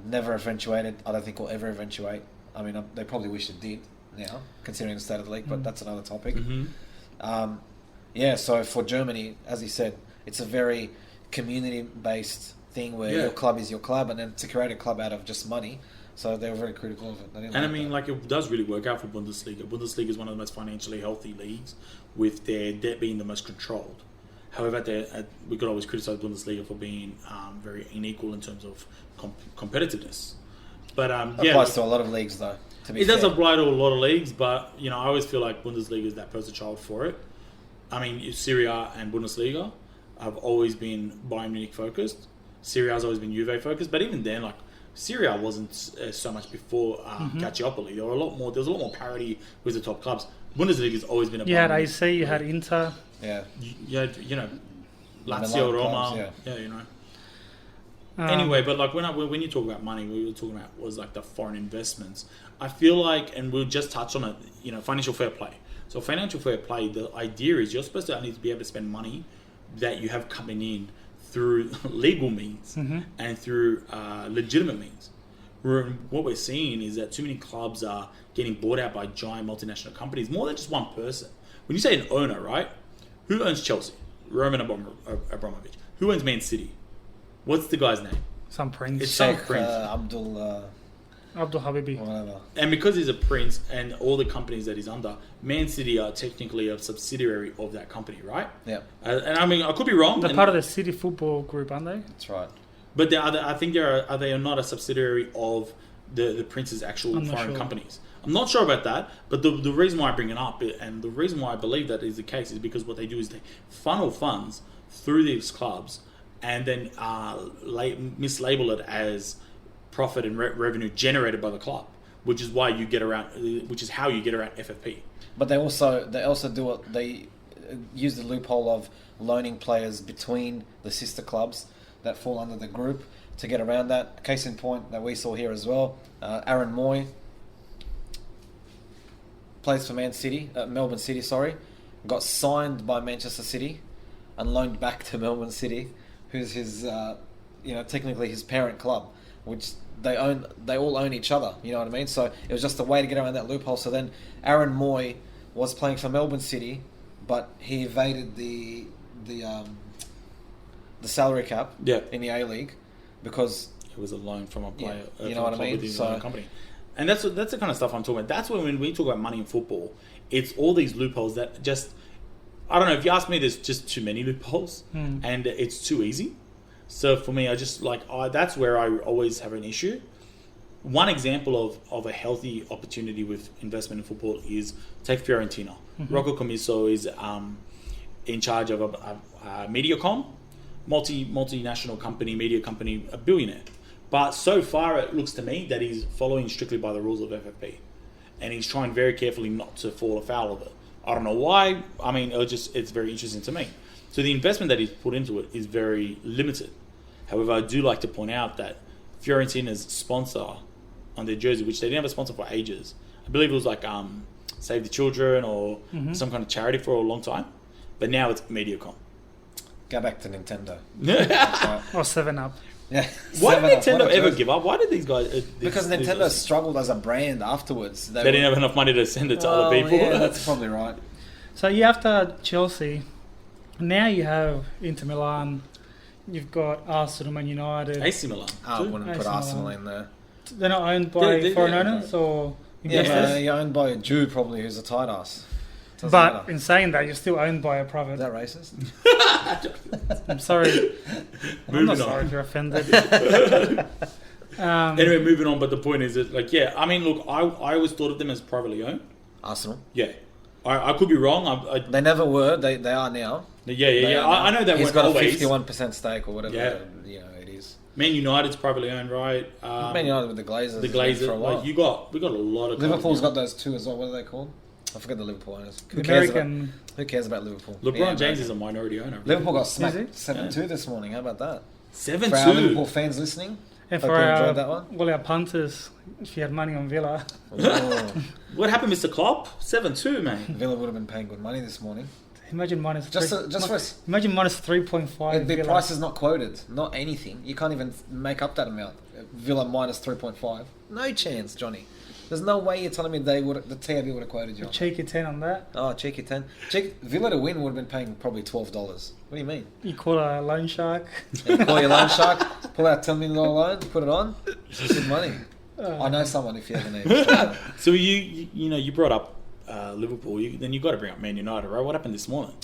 Never eventuated. I don't think will ever eventuate. I mean, they probably wish it did now, considering the state of the league, but that's another topic. Mm-hmm. So for Germany, as he said, it's a very community-based thing where your club is your club, and then to create a club out of just money. So they were very critical of it. They didn't And I like mean, that. like, it does really work out for Bundesliga. Bundesliga is one of the most financially healthy leagues, with their debt being the most controlled. However, we could always criticize Bundesliga for being very unequal in terms of competitiveness. But applies to a lot of leagues, though. To be it does fair. apply to a lot of leagues, but I always feel like Bundesliga is that poster child for it. I mean, Serie A and Bundesliga have always been Bayern Munich focused. Serie A has always been Juve focused, but even then, like, Serie A wasn't so much before Calciopoli. There was a lot more parity with the top clubs. Bundesliga has always been a You had Bayern Munich. AC, you had Inter. Yeah. You had, Lazio, Milan Roma. clubs, Yeah. Anyway, but like when you talk about money, what we were talking about was like the foreign investments. I feel like, and we'll just touch on it, financial fair play. So financial fair play, the idea is you're supposed to only be able to spend money that you have coming in through legal means and through legitimate means. What we're seeing is that too many clubs are getting bought out by giant multinational companies, more than just one person. When you say an owner, right? Who owns Chelsea? Roman Abramovich. Who owns Man City? What's the guy's name? Some prince. It's some Sheikh prince. Abdul Habibi. whatever. And because he's a prince and all the companies that he's under, Man City are technically a subsidiary of that company, right? Yeah, And I mean, I could be wrong. They're part of the City Football Group, aren't they? that's right. But I think they are not a subsidiary of the prince's actual I'm not foreign sure. companies. I'm not sure about that, but the reason why I bring it up and the reason why I believe that is the case is because what they do is they funnel funds through these clubs and then mislabel it as profit and revenue generated by the club, which is how you get around FFP. But they also do it. They use the loophole of loaning players between the sister clubs that fall under the group to get around that. Case in point that we saw here as well. Aaron Moy plays for Melbourne City. Sorry, got signed by Manchester City and loaned back to Melbourne City, who's his, technically his parent club, which they all own each other. You know what I mean? So it was just a way to get around that loophole. So then Aaron Moy was playing for Melbourne City, but he evaded the salary cap in the A-League because It was a loan from a player. you know what I mean? With his own company. And that's the kind of stuff I'm talking about. That's when we talk about money in football, it's all these loopholes that just, I don't know, if you ask me, there's just too many loopholes and it's too easy. So for me, I just that's where I always have an issue. One example of a healthy opportunity with investment in football is take Fiorentina. Rocco Commisso is in charge of a Mediacom, multinational company, media company, a billionaire. But so far, it looks to me that he's following strictly by the rules of FFP, and he's trying very carefully not to fall afoul of it. I don't know why. I mean, it's very interesting to me. So the investment that he's put into it is very limited. However, I do like to point out that Fiorentina's sponsor on their jersey, which they didn't have a sponsor for ages, I believe it was like Save the Children or some kind of charity for a long time, but now it's Mediacom. Go back to Nintendo. Or 7-Up. Yeah. Why did Nintendo ever give up? Why did these guys... Because Nintendo struggled as a brand afterwards. They didn't have enough money to send it to other people. Yeah, that's probably right. So you after Chelsea, now you have Inter Milan, you've got Arsenal, Man United. AC Milan. I wouldn't put AC Arsenal Milan. in there. They're not owned by foreign owners or investors? Yeah, you're owned by a Jew probably who's a tight ass. Doesn't But matter. in saying that, you're still owned by a Is private. that racist? I'm sorry. I'm Moving not on. sorry if you're offended. Anyway, moving on. But the point is that, I mean, look, I always thought of them as privately owned. Arsenal. Yeah. I could be wrong. They never were. They are now. Yeah. I know that He's weren't got always. a 51% stake or whatever. Yeah. It is. Man United's privately owned, right? Man United with the Glazers. The has been Glazers. for a while. We got a lot of. Liverpool's clubs got those too as well. What are they called? I forget the Liverpool owners. Who American. cares about Liverpool? now. LeBron Yeah, James mate. is a minority owner. Liverpool got Is smacked he? 7-2 this morning. How about that? 7-2. For our Liverpool fans listening, And hope for you enjoyed that one. all our punters, if you had money on Villa. Oh, What happened, Mr. Klopp? 7-2, man. Villa would have been paying good money this morning. Imagine minus Imagine minus 3.5. the Villa. price is not quoted, not anything. You can't even make up that amount. Villa minus 3.5. No chance, Johnny. There's no way you're telling me the TAB would have quoted you. A cheeky 10 on that. Oh, cheeky 10. Villa to win would have been paying probably $12. What do you mean? You call a loan shark. You call your loan shark, pull out $10 million loan, put it on. It's good money. I know someone if you ever need. So you brought up Liverpool. Then you got to bring up Man United, right? What happened this morning?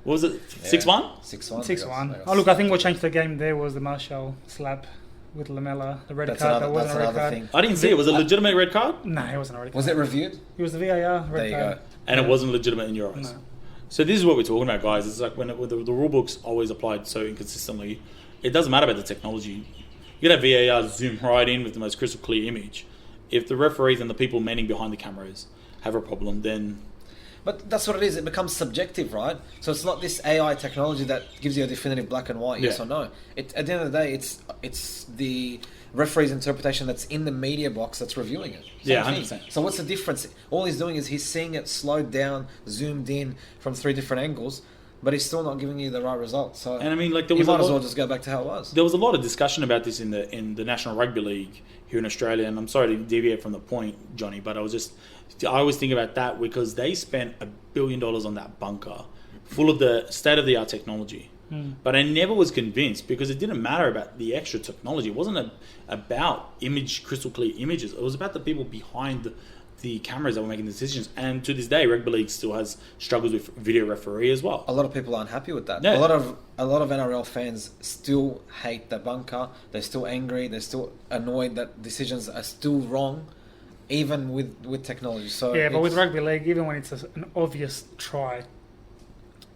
What was it? 6-1? 6-1. 6-1. Oh, look, I think what changed the game there was the Marshall slap with Lamella, the red card. That wasn't a red card. thing. I didn't see it. Was it a legitimate red card? No, it wasn't a red card. Was it reviewed? It was the VAR red There you card. go. And it wasn't legitimate in your eyes. No. So this is what we're talking about, guys. It's like when the rule book's always applied so inconsistently. It doesn't matter about the technology. You can have VAR zoom right in with the most crystal clear image. If the referees and the people manning behind the cameras have a problem, then... But that's what it is. It becomes subjective, right? So it's not this AI technology that gives you a definitive black and white, yes or no. At the end of the day, it's the referee's interpretation that's in the media box that's reviewing it. Yeah, Same 100%. thing. So what's the difference? All he's doing is he's seeing it slowed down, zoomed in from 3 different angles, but he's still not giving you the right result. So And I mean, like, you might as well just go back to how it was. There was a lot of discussion about this in the National Rugby League here in Australia, and I'm sorry to deviate from the point, Johnny, but I always think about that because they spent $1 billion on that bunker full of the state-of-the-art technology. But I never was convinced because it didn't matter about the extra technology. It wasn't about crystal clear images. It was about the people behind the cameras that were making the decisions. And to this day, Rugby League still has struggles with video referee as well. A lot of people aren't happy with that. Yeah. A lot of NRL fans still hate the bunker. They're still angry. They're still annoyed that decisions are still wrong, even with technology. So Yeah, but with rugby league, even when it's an obvious try,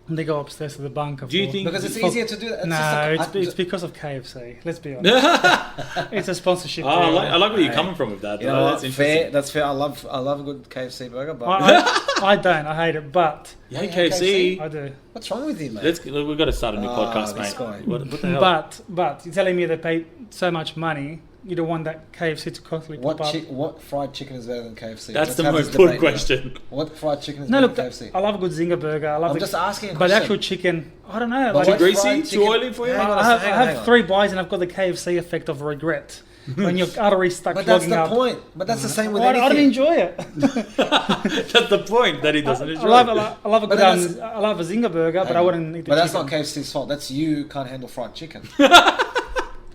they go upstairs to the bunker. Do you think... because it's easier to do that. It's because of KFC. Let's be honest. It's a sponsorship. I deal. like where you're coming from with that. You know, That's interesting. That's fair. I love a good KFC burger, but I don't. I hate it, but Yeah, Yeah, KFC. I do. what's wrong with you, mate? We've got to start a new podcast, this mate. guy. What the hell? But you're telling me they pay so much money, you don't want that KFC to constantly pop up. What fried chicken is better than KFC? That's Let's the have most this important debate now. question. What fried chicken is No, better look, than KFC? I love a good zinger burger. I love I'm the, just asking a but question. the actual chicken, I don't know. But Like, Too what greasy? fried Too chicken- oily for you? Hang on a I second, have hang on. 3 bites and I've got the KFC effect of regret. When your arteries start But that's clogging the up. point. But that's the same with I anything. don't enjoy it. That's the point that he doesn't enjoy. I love a But good then I love a zinger burger, but I wouldn't eat the But that's chicken. not KFC's fault. That's you can't handle fried chicken.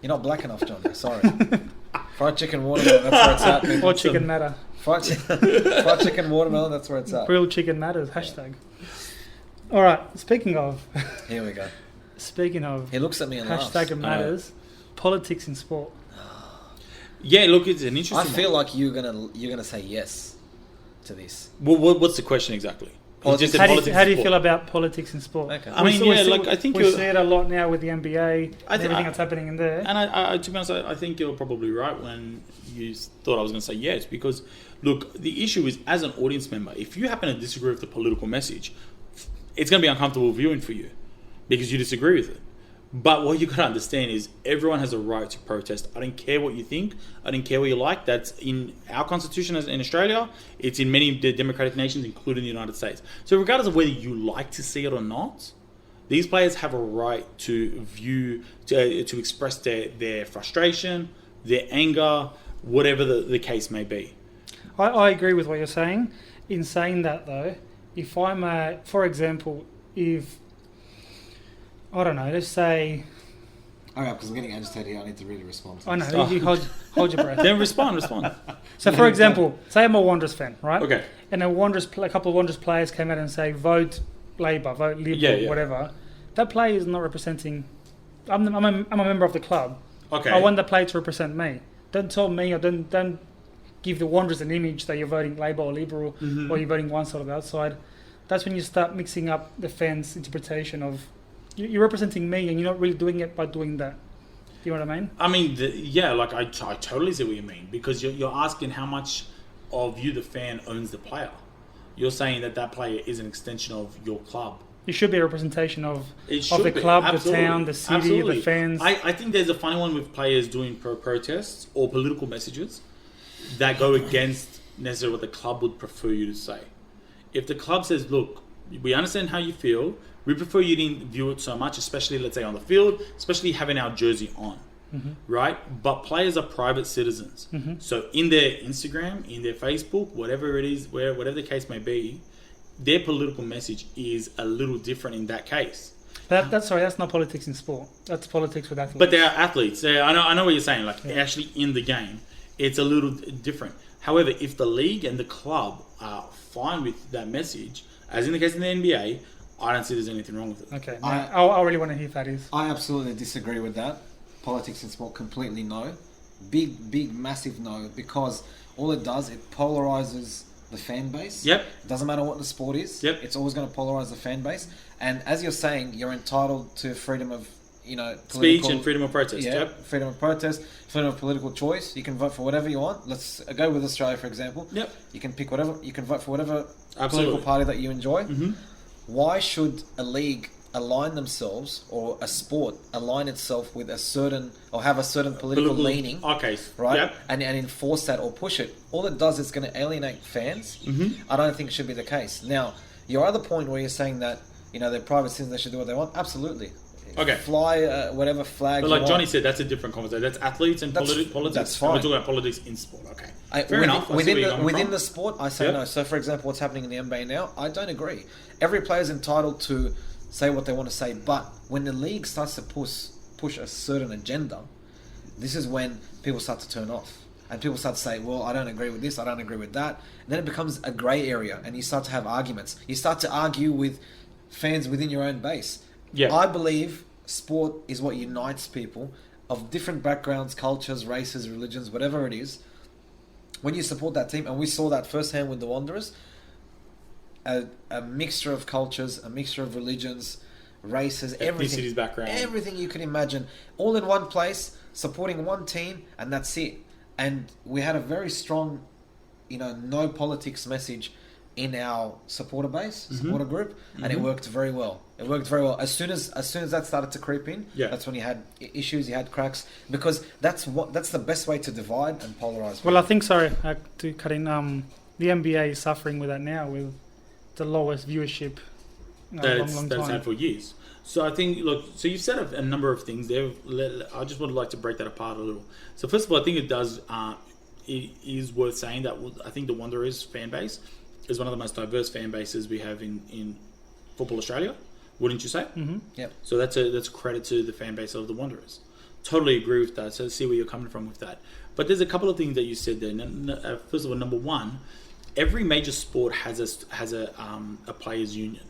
You're not black enough, Johnny. Sorry. Fried chicken, watermelon, that's where it's at. people. Or chicken matter. Fried chicken, watermelon, that's where it's at. Real chicken matters. Hashtag. All right. Speaking of, Here we go. Speaking of He looks at me and laughs. hashtag it matters, politics in sport. Yeah, look, it's an interesting I feel one. like you're gonna say yes to this. Well, what's the question exactly? Politics- How do Politics you in sport. feel about politics in sport? Okay. I mean, yeah, like, I think we you're- see it a lot now with the NBA and I thi- everything I- that's happening in there. And I to be honest, I think you're probably right when you thought I was going to say yes, because look, the issue is, as an audience member, if you happen to disagree with the political message, it's going to be uncomfortable viewing for you because you disagree with it. But what you got to understand is everyone has a right to protest. I don't care what you think. I don't care what you like. That's in our constitution as in Australia. It's in many democratic nations, including the United States. So regardless of whether you like to see it or not, these players have a right to view, to express their frustration, their anger, whatever the case may be. I agree with what you're saying. In saying that, though, if I'm for example, if I don't know, let's say All right, because I'm getting agitated here. I need to really respond to I this. know you hold your breath. Then respond. So, for example, say I'm a Wanderers fan, right? Okay. And a couple of Wanderers players came out and say, vote Labor, vote Liberal, Yeah. whatever. That player is not representing. I'm a member of the club. Okay. I want the player to represent me. Don't tell me, or don't give the Wanderers an image that you're voting Labor or Liberal, or you're voting one side or the other side. That's when you start mixing up the fans' interpretation of you're representing me, and you're not really doing it by doing that. Do you know what I mean? I mean, like I totally see what you mean, because you're asking how much of you, the fan, owns the player. You're saying that player is an extension of your club. It should be a representation of It should the be, club, absolutely. the town, the city, Absolutely. the fans. I think there's a funny one with players doing protests or political messages that go against necessarily what the club would prefer you to say. If the club says, look, we understand how you feel, we prefer you didn't view it so much, especially, let's say, on the field, especially having our jersey on, right? But players are private citizens. So in their Instagram, in their Facebook, whatever it is, whatever the case may be, their political message is a little different in that case. That's not politics in sport. That's politics with athletes. But they are athletes. I know what you're saying. Like, actually in the game, it's a little different. However, if the league and the club are fine with that message, as in the case in the NBA, I don't see there's anything wrong with it. Okay, I really want to hear if that is. I absolutely disagree with that. Politics in sport, completely no. Big, massive no. Because all it does, it polarizes the fan base. Yep. It doesn't matter what the sport is. Yep. It's always going to polarize the fan base. And as you're saying, you're entitled to freedom of, Speech and freedom of protest. Yeah, Yep. freedom of protest, freedom of political choice. You can vote for whatever you want. Let's go with Australia, for example. Yep. You can pick whatever. You can vote for whatever Absolutely. political party that you enjoy. Mm-hmm. Why should a league align themselves, or a sport align itself with a certain, or have a certain political leaning, Okay. right? Yep. And enforce that or push it? All it does is going to alienate fans. Mm-hmm. I don't think it should be the case. Now, your other point where you're saying that they're private citizens, they should do what they want. Absolutely. Okay. Fly whatever flag. But you like want. Johnny said, that's a different conversation. That's athletes and politics. That's And fine. we're talking about politics in sport. Okay. Fair within, enough. I see Within where you're coming within from. the sport, I say Yep. no. So, for example, what's happening in the NBA now, I don't agree. Every player is entitled to say what they want to say, but when the league starts to push a certain agenda, this is when people start to turn off. And people start to say, well, I don't agree with this, I don't agree with that. And then it becomes a grey area, and you start to have arguments. You start to argue with fans within your own base. Yeah. I believe sport is what unites people of different backgrounds, cultures, races, religions, whatever it is. When you support that team, and we saw that firsthand with the Wanderers, a mixture of cultures, a mixture of religions, races, everything. Ethnicities, background. Everything you can imagine. All in one place, supporting one team, and that's it. And we had a very strong, no politics message in our supporter base, supporter group, and it worked very well. It worked very well. As soon as that started to creep in, that's when you had issues, you had cracks, because that's the best way to divide and polarize. Well, I think, sorry to cut in, the NBA is suffering with that now, with the lowest viewership in a long That's time. had for years. So I think, look, so you've said a number of things there. I just would like to break that apart a little. So first of all, I think it is worth saying that I think the Wanderers fan base is one of the most diverse fan bases we have in Football Australia. Wouldn't you say? Mm-hmm. Yep. So that's a credit to the fan base of the Wanderers. Totally agree with that. So see where you're coming from with that. But there's a couple of things that you said there. First of all, number one, every major sport has a players' union.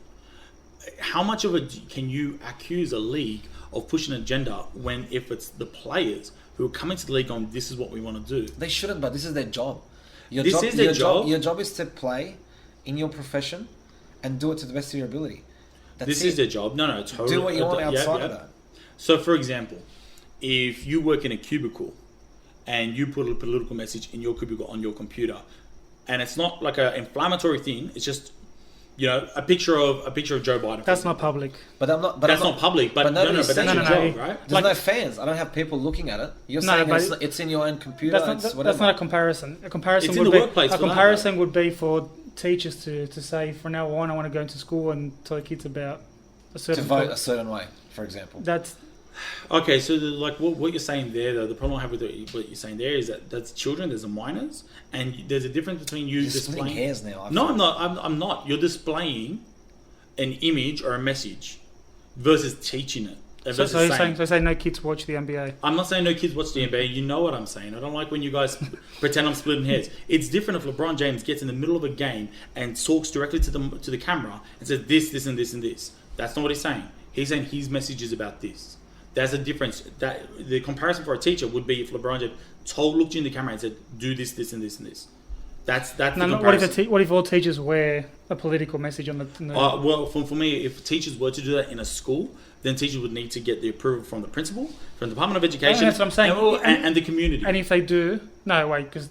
how much of a can you accuse a league of pushing an agenda when if it's the players who are coming to the league on this is what we want to do? They shouldn't, but this is their job. Your job. Your job is to play in your profession and do it to the best of your ability. This is their job. No, totally. Do what you want outside of that. So, for example, if you work in a cubicle and you put a political message in your cubicle on your computer, and it's not like an inflammatory thing, it's just a picture of Joe Biden. That's not public. But I'm not. But that's I'm not public. But but that's your job, right? There's no fans. I don't have people looking at it. You're saying it's in your own computer. That's not a comparison. A comparison It's would in the be workplace a for that, comparison would be for teachers to say from now on I want to go into school and tell the kids about a certain to vote a certain way, for example. That's Okay, so what you're saying there, though, the problem I have with what you're saying there is that that's children, there's the minors, and there's a difference between you You're displaying splitting hairs now. No, I'm not. I'm not. You're displaying an image or a message versus teaching it. so you're saying no kids watch the NBA. I'm not saying no kids watch the NBA. You know what I'm saying. I don't like when you guys pretend I'm splitting hairs. It's different if LeBron James gets in the middle of a game and talks directly to the camera and says this, and this, and this. That's not what he's saying. He's saying his message is about this. There's a difference. That the comparison for a teacher would be if LeBron James looked you in the camera and said, "Do this, this, and this, and this." That's the comparison. What if all teachers wear a political message on the? Well, for me, if teachers were to do that in a school, then teachers would need to get the approval from the principal, from the Department of Education, that's what I'm saying. and the community. And if they do, because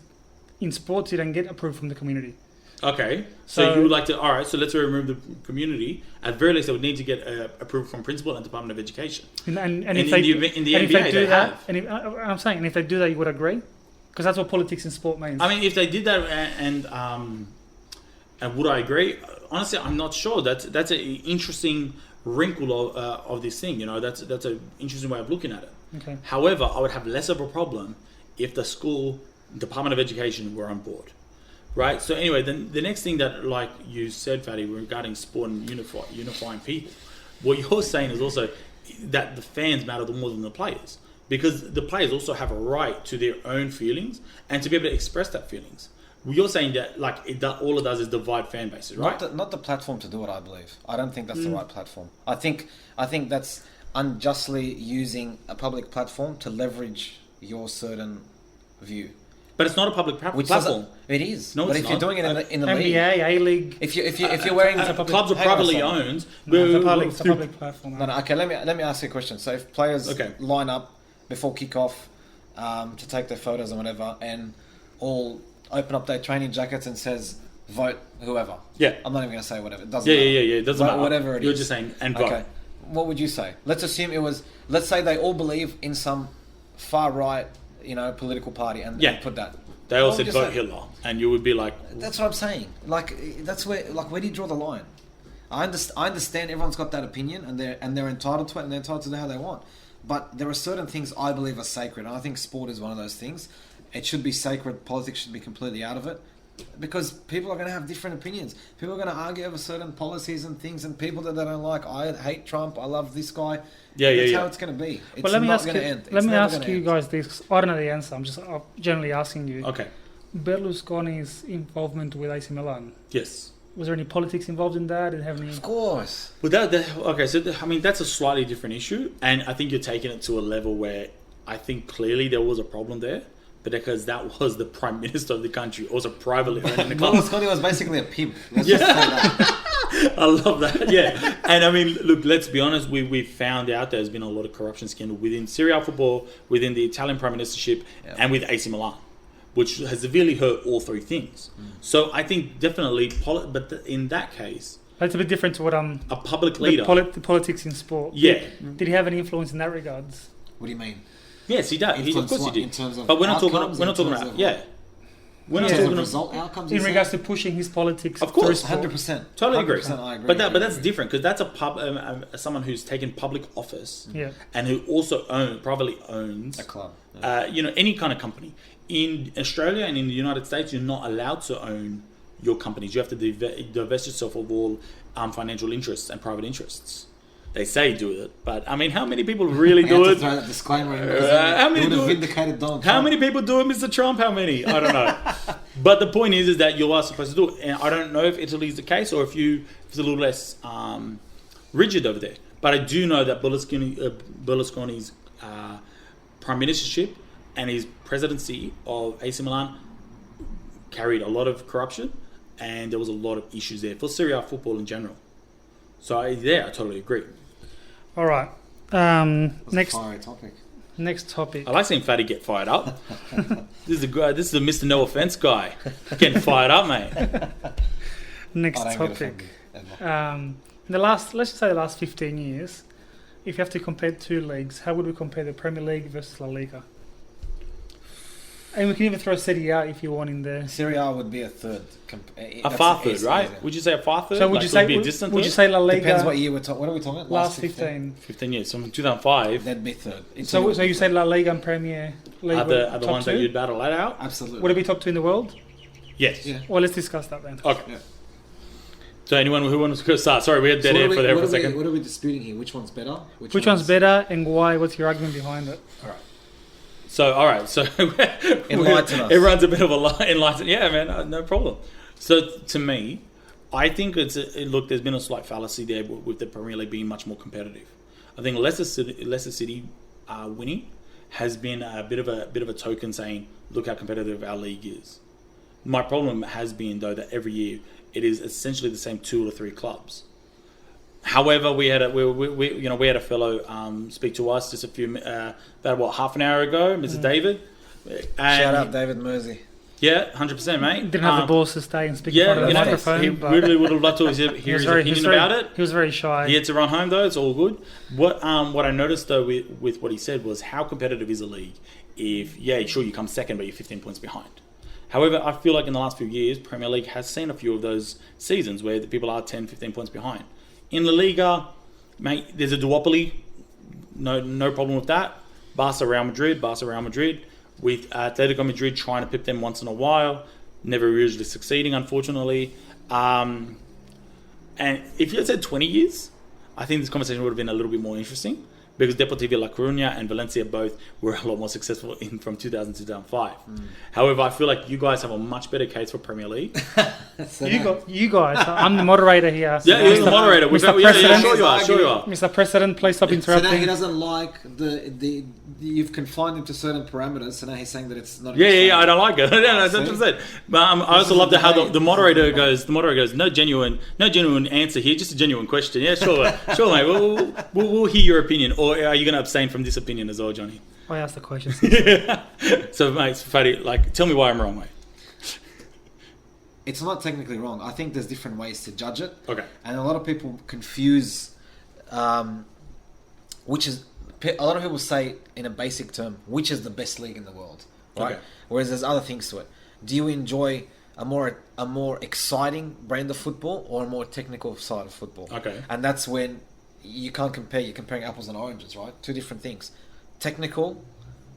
in sports you don't get approved from the community. Okay, so you would like to? All right, so let's remove the community. At very least, they would need to get approval from principal and Department of Education. And in if the NBA, NBA, they have. I'm saying, and if they do that, you would agree, because that's what politics in sport means. I mean, if they did that, and would I agree? Honestly, I'm not sure. That's an interesting wrinkle of this thing. That's an interesting way of looking at it. Okay. However, I would have less of a problem if the school Department of Education were on board. Right. So anyway, then the next thing that, like you said, Fatty, regarding sport and unifying people, what you're saying is also that the fans matter more than the players, because the players also have a right to their own feelings and to be able to express that feelings. You're saying that all it does is divide fan bases, right? Not the platform to do it. I believe. I don't think that's the right platform. I think that's unjustly using a public platform to leverage your certain view. But it's not a public platform. It is. No, but it's if you're doing it in the NBA, league, A-League, if you're wearing clubs are privately owned. it's a public platform. No, okay. Let me ask you a question. So if players line up before kickoff to take their photos or whatever, and all open up their training jackets and says vote whoever. Yeah. I'm not even going to say whatever. It doesn't matter. Yeah. It doesn't matter. Whatever it is. You're just saying and vote. Okay. What would you say? Let's assume it was. Let's say they all believe in some far right, political party, and put that. They all said vote Hitler, and you would be like, that's what I'm saying. That's where do you draw the line? I understand everyone's got that opinion, and they're entitled to it, and they're entitled to do how they want. But there are certain things I believe are sacred, and I think sport is one of those things. It should be sacred. Politics should be completely out of it, because people are going to have different opinions. People are going to argue over certain policies and things, and people that they don't like. I hate Trump. I love this guy. That's how it's going to be. It's let me not going to end. Let me ask you guys this. I don't know the answer. I'm just generally asking you. Okay. Berlusconi's involvement with AC Milan. Yes. Was there any politics involved in that? Did it have any? Of course. But that's a slightly different issue, and I think you're taking it to a level where I think clearly there was a problem there. But because that was the Prime Minister of the country, also privately owned in the club. Berlusconi was basically a pimp. Let's just say that. I love that, yeah. And I mean, look, let's be honest, we found out there's been a lot of corruption scandal within Serie A football, within the Italian Prime Ministership, and with AC Milan, which has severely hurt all three things. So I think definitely, in that case... That's a bit different to what a public leader... The politics in sport. Yeah. Did he have any influence in that regards? What do you mean? Yes, he does. Of course he did. In terms of but we're not talking outcomes, about. We're not talking result outcomes. In regards to pushing his politics. Of course, 100%. Totally agree. I agree. But that's different, because that's someone who's taken public office, and who also privately owns a club. Any kind of company. In Australia and in the United States, you're not allowed to own your companies. You have to divest yourself of all financial interests and private interests. They say do it, but I mean, how many people really do it? Throw that disclaimer in how many do it? Donald Trump. How many people do it, Mr. Trump? How many? I don't know. But the point is that you are supposed to do it, and I don't know if Italy is the case or if it's a little less rigid over there. But I do know that Berlusconi's prime ministership and his presidency of AC Milan carried a lot of corruption, and there was a lot of issues there for Serie A football in general. So I totally agree. All right. Next fiery topic. Next topic. I like seeing Fatty get fired up. This is a guy. This is a Mr. No Offense guy getting fired up, mate. Next topic. Let's just say the last 15 years, if you have to compare two leagues, how would we compare the Premier League versus La Liga? And we can even throw Serie A if you want in there. Serie A would be a third. A far third, right? Yeah. Would you say a far third? So would you say be a distant would third? you say La Liga? Depends what year we're talking. What are we talking about? Last 15. 15 years. So from 2005. That'd be third. So you say La Liga and Premier League are the ones that you'd battle that out? Absolutely. Would it be top 2 in the world? Yes. Yeah. Well, let's discuss that then. Okay. Yeah. So anyone who wants to start? Sorry, we had dead air for a second. What are we disputing here? Which one's better? Which one's better and why? What's your argument behind it? All right. So enlighten us. Everyone's a bit of a enlighten. Yeah, man, no problem. So to me, I think look. There's been a slight fallacy there with the Premier League being much more competitive. I think Leicester City winning has been a bit of a token saying, look how competitive our league is. My problem has been though that every year it is essentially the same 2 or 3 clubs. However, we had a fellow speak to us just about half an hour ago, Mr. David. And shout out David Mersey. Yeah, 100%, mate. Didn't have the balls to stay and speak in front of the microphone. He really would have loved to hear his opinion about it. He was very shy. He had to run home though. It's all good. What I noticed though with what he said was how competitive is a league if sure you come second but you're 15 points behind. However, I feel like in the last few years, Premier League has seen a few of those seasons where the people are 10, 15 points behind. In La Liga, mate, there's a duopoly. No problem with that. Barca, Real Madrid, with Atletico Madrid trying to pip them once in a while, never usually succeeding, unfortunately. And if you had said 20 years, I think this conversation would have been a little bit more interesting because Deportivo La Coruña and Valencia both were a lot more successful from 2000 to 2005. However, I feel like you guys have a much better case for Premier League. You guys. I'm the moderator here. So you're the moderator. Mr. President, sure you are. Mr. President, please stop interrupting. So now he doesn't like you've confined him to certain parameters. So now he's saying that it's not. Yeah, I don't like it. That's what I said. But I also love how the moderator goes. The moderator goes, no genuine answer here, just a genuine question. Yeah, sure, mate. We'll hear your opinion. Or are you going to abstain from this opinion as well, Johnny? I asked the question. So, mate, Fatty, tell me why I'm wrong, mate. It's not technically wrong. I think there's different ways to judge it. Okay. And a lot of people confuse, a lot of people say in a basic term, which is the best league in the world, right? Okay. Whereas there's other things to it. Do you enjoy a more exciting brand of football or a more technical side of football? Okay. And that's when you can't compare. You're comparing apples and oranges, right? Two different things. Technical,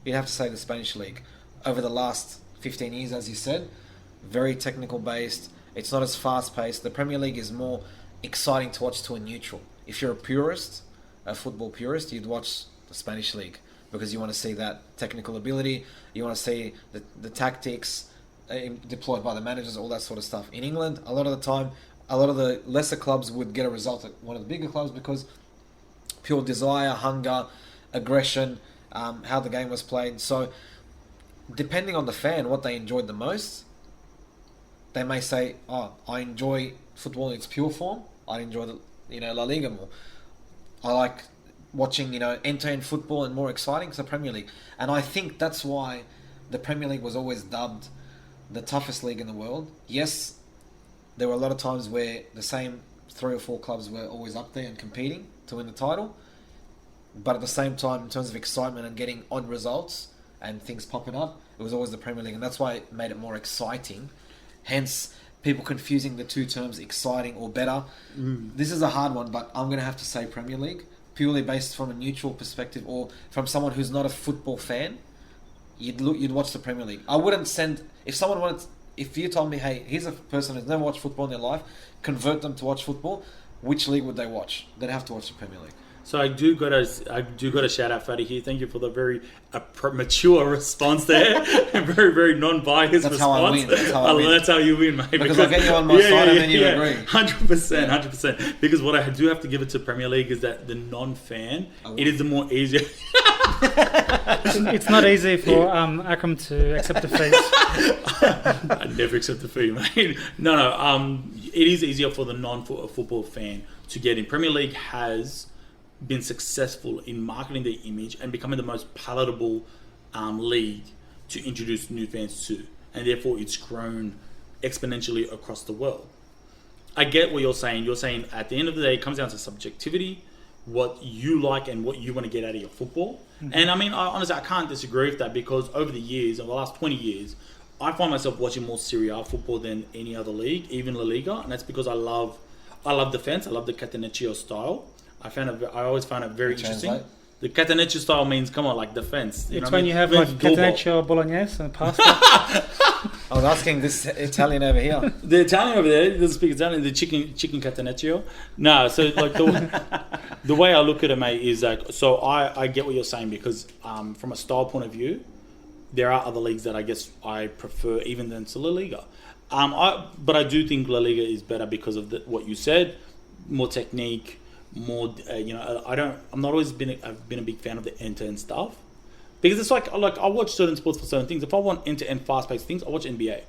you'd have to say the Spanish league. Over the last 15 years, as you said, very technical based. It's not as fast paced. The Premier League is more exciting to watch to a neutral. If you're a football purist, you'd watch the Spanish league because you want to see that technical ability. You want to see the tactics deployed by the managers, all that sort of stuff. In England, a lot of the time, a lot of the lesser clubs would get a result at one of the bigger clubs because pure desire, hunger, aggression, how the game was played. So, depending on the fan, what they enjoyed the most, they may say, I enjoy football in its pure form. I enjoy La Liga more. I like watching, end-to-end football and more exciting. So Premier League. And I think that's why the Premier League was always dubbed the toughest league in the world. Yes, there were a lot of times where the same 3 or 4 clubs were always up there and competing to win the title. But at the same time, in terms of excitement and getting odd results and things popping up, it was always the Premier League. And that's why it made it more exciting. Hence, people confusing the two terms, exciting or better. This is a hard one, but I'm going to have to say Premier League, purely based from a neutral perspective or from someone who's not a football fan. You'd watch the Premier League. I wouldn't send... If you told me, hey, here's a person who's never watched football in their life, convert them to watch football, which league would they watch? They'd have to watch the Premier League. So I do got to shout out Fatty here. Thank you for the very mature response there, and very very non-biased That's response. how I win. That's how you win, mate. Because I get you on my side and then you agree. 100%. Because what I do have to give it to Premier League is that the non-fan, it is the more easier. It's not easy for Akram to accept the fee. I never accept the fee, mate. No. It is easier for the non-football fan to get in. Premier League has been successful in marketing their image and becoming the most palatable league to introduce new fans to, and therefore it's grown exponentially across the world. I get what you're saying. You're saying at the end of the day, it comes down to subjectivity, what you like and what you want to get out of your football. Mm-hmm. And I mean, honestly, I can't disagree with that, because over the years, over the last 20 years, I find myself watching more Serie A football than any other league, even La Liga, and that's because I love defense. I love the Catenaccio style. I always found it very interesting. Translate. The Catenaccio style means, come on, like defense. It's when you have like Catenaccio bolognese and pasta. I was asking this Italian over here. The Italian over there doesn't speak Italian. The chicken Catenaccio. No, so like the way I look at it, mate, is like, so I get what you're saying, because from a style point of view, there are other leagues that I guess I prefer even than to La Liga. But I do think La Liga is better because of what you said, more technique. More, I've not always been a big fan of the end-to-end stuff, because it's like I watch certain sports for certain things. If I want end-to-end fast-paced things, I watch NBA.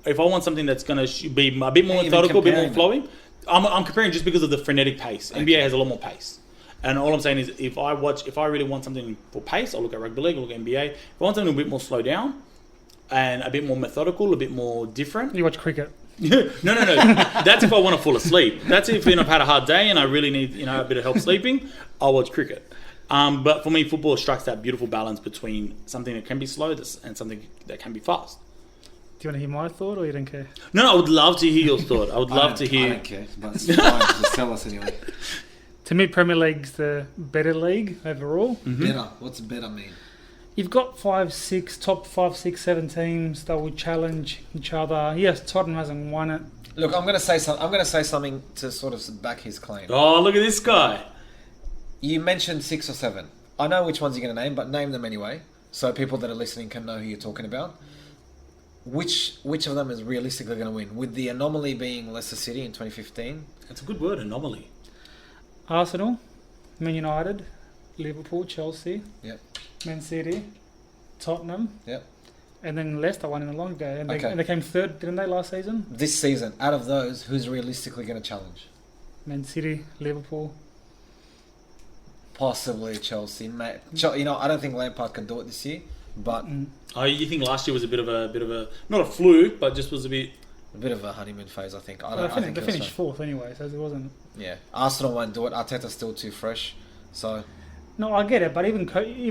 If I want something that's going to be a bit more methodical, a bit more flowing, I'm comparing just because of the frenetic pace. Okay. NBA has a lot more pace, and all I'm saying is if I really want something for pace, I'll look at rugby league, I'll look at NBA. If I want something a bit more slow down and a bit more methodical, a bit more different, you watch cricket. No. That's if I want to fall asleep. That's if I've had a hard day and I really need a bit of help sleeping. I'll watch cricket. But for me, football strikes that beautiful balance between something that can be slow and something that can be fast. Do you want to hear my thought, or you don't care? No, I would love to hear your thought. I would love to hear. I don't care, but it's fine. Just tell us anyway. To me, Premier League's the better league overall. Mm-hmm. Better. What's better mean? You've got top 5, 6, 7 teams that will challenge each other. Yes, Tottenham hasn't won it. Look, I'm going to say something to sort of back his claim. Oh, look at this guy. You mentioned 6 or 7. I know which ones you're going to name, but name them anyway, so people that are listening can know who you're talking about. Which of them is realistically going to win? With the anomaly being Leicester City in 2015. That's a good word, anomaly. Arsenal, Man United, Liverpool, Chelsea. Yep. Man City, Tottenham, Yep. And then Leicester won in a long day, and Okay. they came third, didn't they, last season? This season, out of those, who's realistically going to challenge? Man City, Liverpool. Possibly Chelsea. I don't think Lampard can do it this year, but Oh, you think last year was a bit of a not a fluke, but just was a bit. a bit of a honeymoon phase, I think. They finished fourth anyway, so it wasn't. Yeah, Arsenal won't do it. Arteta's still too fresh, so. No, I get it, but even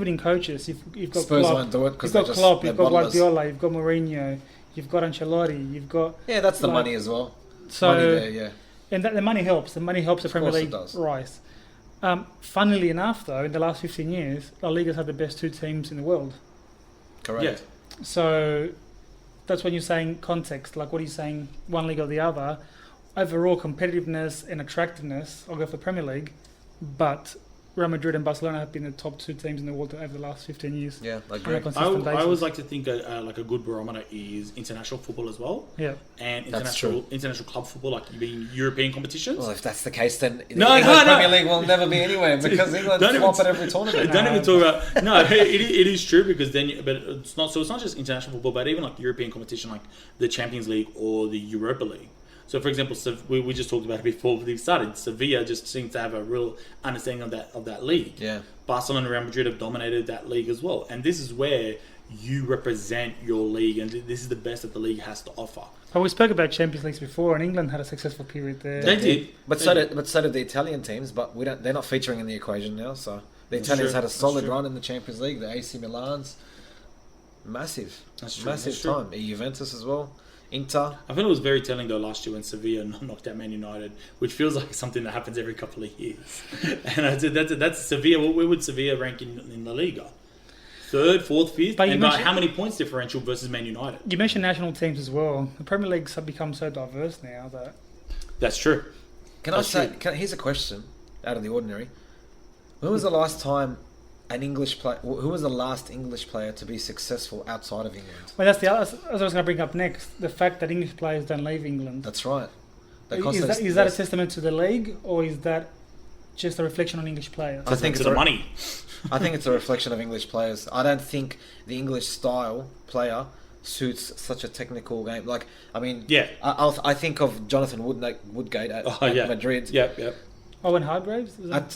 in coaches, you've got Spurs Klopp, won't do it because you've got Klopp, you've got bottlers. Guardiola, you've got Mourinho, you've got Ancelotti, you've got. Yeah, that's the money as well. So, money there, yeah. And the money helps. The money helps the Premier League rise. Funnily enough, though, in the last 15 years, La Liga's had the best 2 teams in the world. Correct. Yeah. So that's when you're saying context. Like, what are you saying? One league or the other? Overall competitiveness and attractiveness, I'll go for the Premier League, but Real Madrid and Barcelona have been the top 2 teams in the world over the last 15 years. Yeah, I On agree. a consistent basis. I always like to think like a good barometer is international football as well. Yeah. And That's international club football, like being European competitions. Well, if that's the case, then the No. Premier League will never be anywhere because England flop at every tournament. Don't even talk about. No, it is true because then, but it's not. So it's not just international football, but even like European competition, like the Champions League or the Europa League. So, for example, we just talked about it before we started. Sevilla just seems to have a real understanding of that league. Yeah. Barcelona and Real Madrid have dominated that league as well, and this is where you represent your league, and this is the best that the league has to offer. But we spoke about Champions Leagues before, and England had a successful period there. They did, but so did the Italian teams. But they're not featuring in the equation now. So the Italians had a solid run in the Champions League. The AC Milan's massive. That's true. Massive time. Juventus as well. Inter. I think it was very telling though last year when Sevilla knocked out Man United, which feels like something that happens every couple of years. And I said that's Sevilla. Where would Sevilla rank in La Liga? 3rd, 4th, 5th? But and by how many points differential versus Man United? You mentioned national teams as well. The Premier League's have become so diverse now that. That's true. Here's a question out of the ordinary. When was the last time an English player? Who was the last English player to be successful outside of England? Well, that's the other, as I was going to bring up next. The fact that English players don't leave England. That's right. Is that a testament to the league, or is that just a reflection on English players? I think to it's the money. I think it's a reflection of English players. I don't think the English style player suits such a technical game. Like, I mean, Yeah. I think of Jonathan Woodgate at Madrid. Yep. Owen Hargreaves was that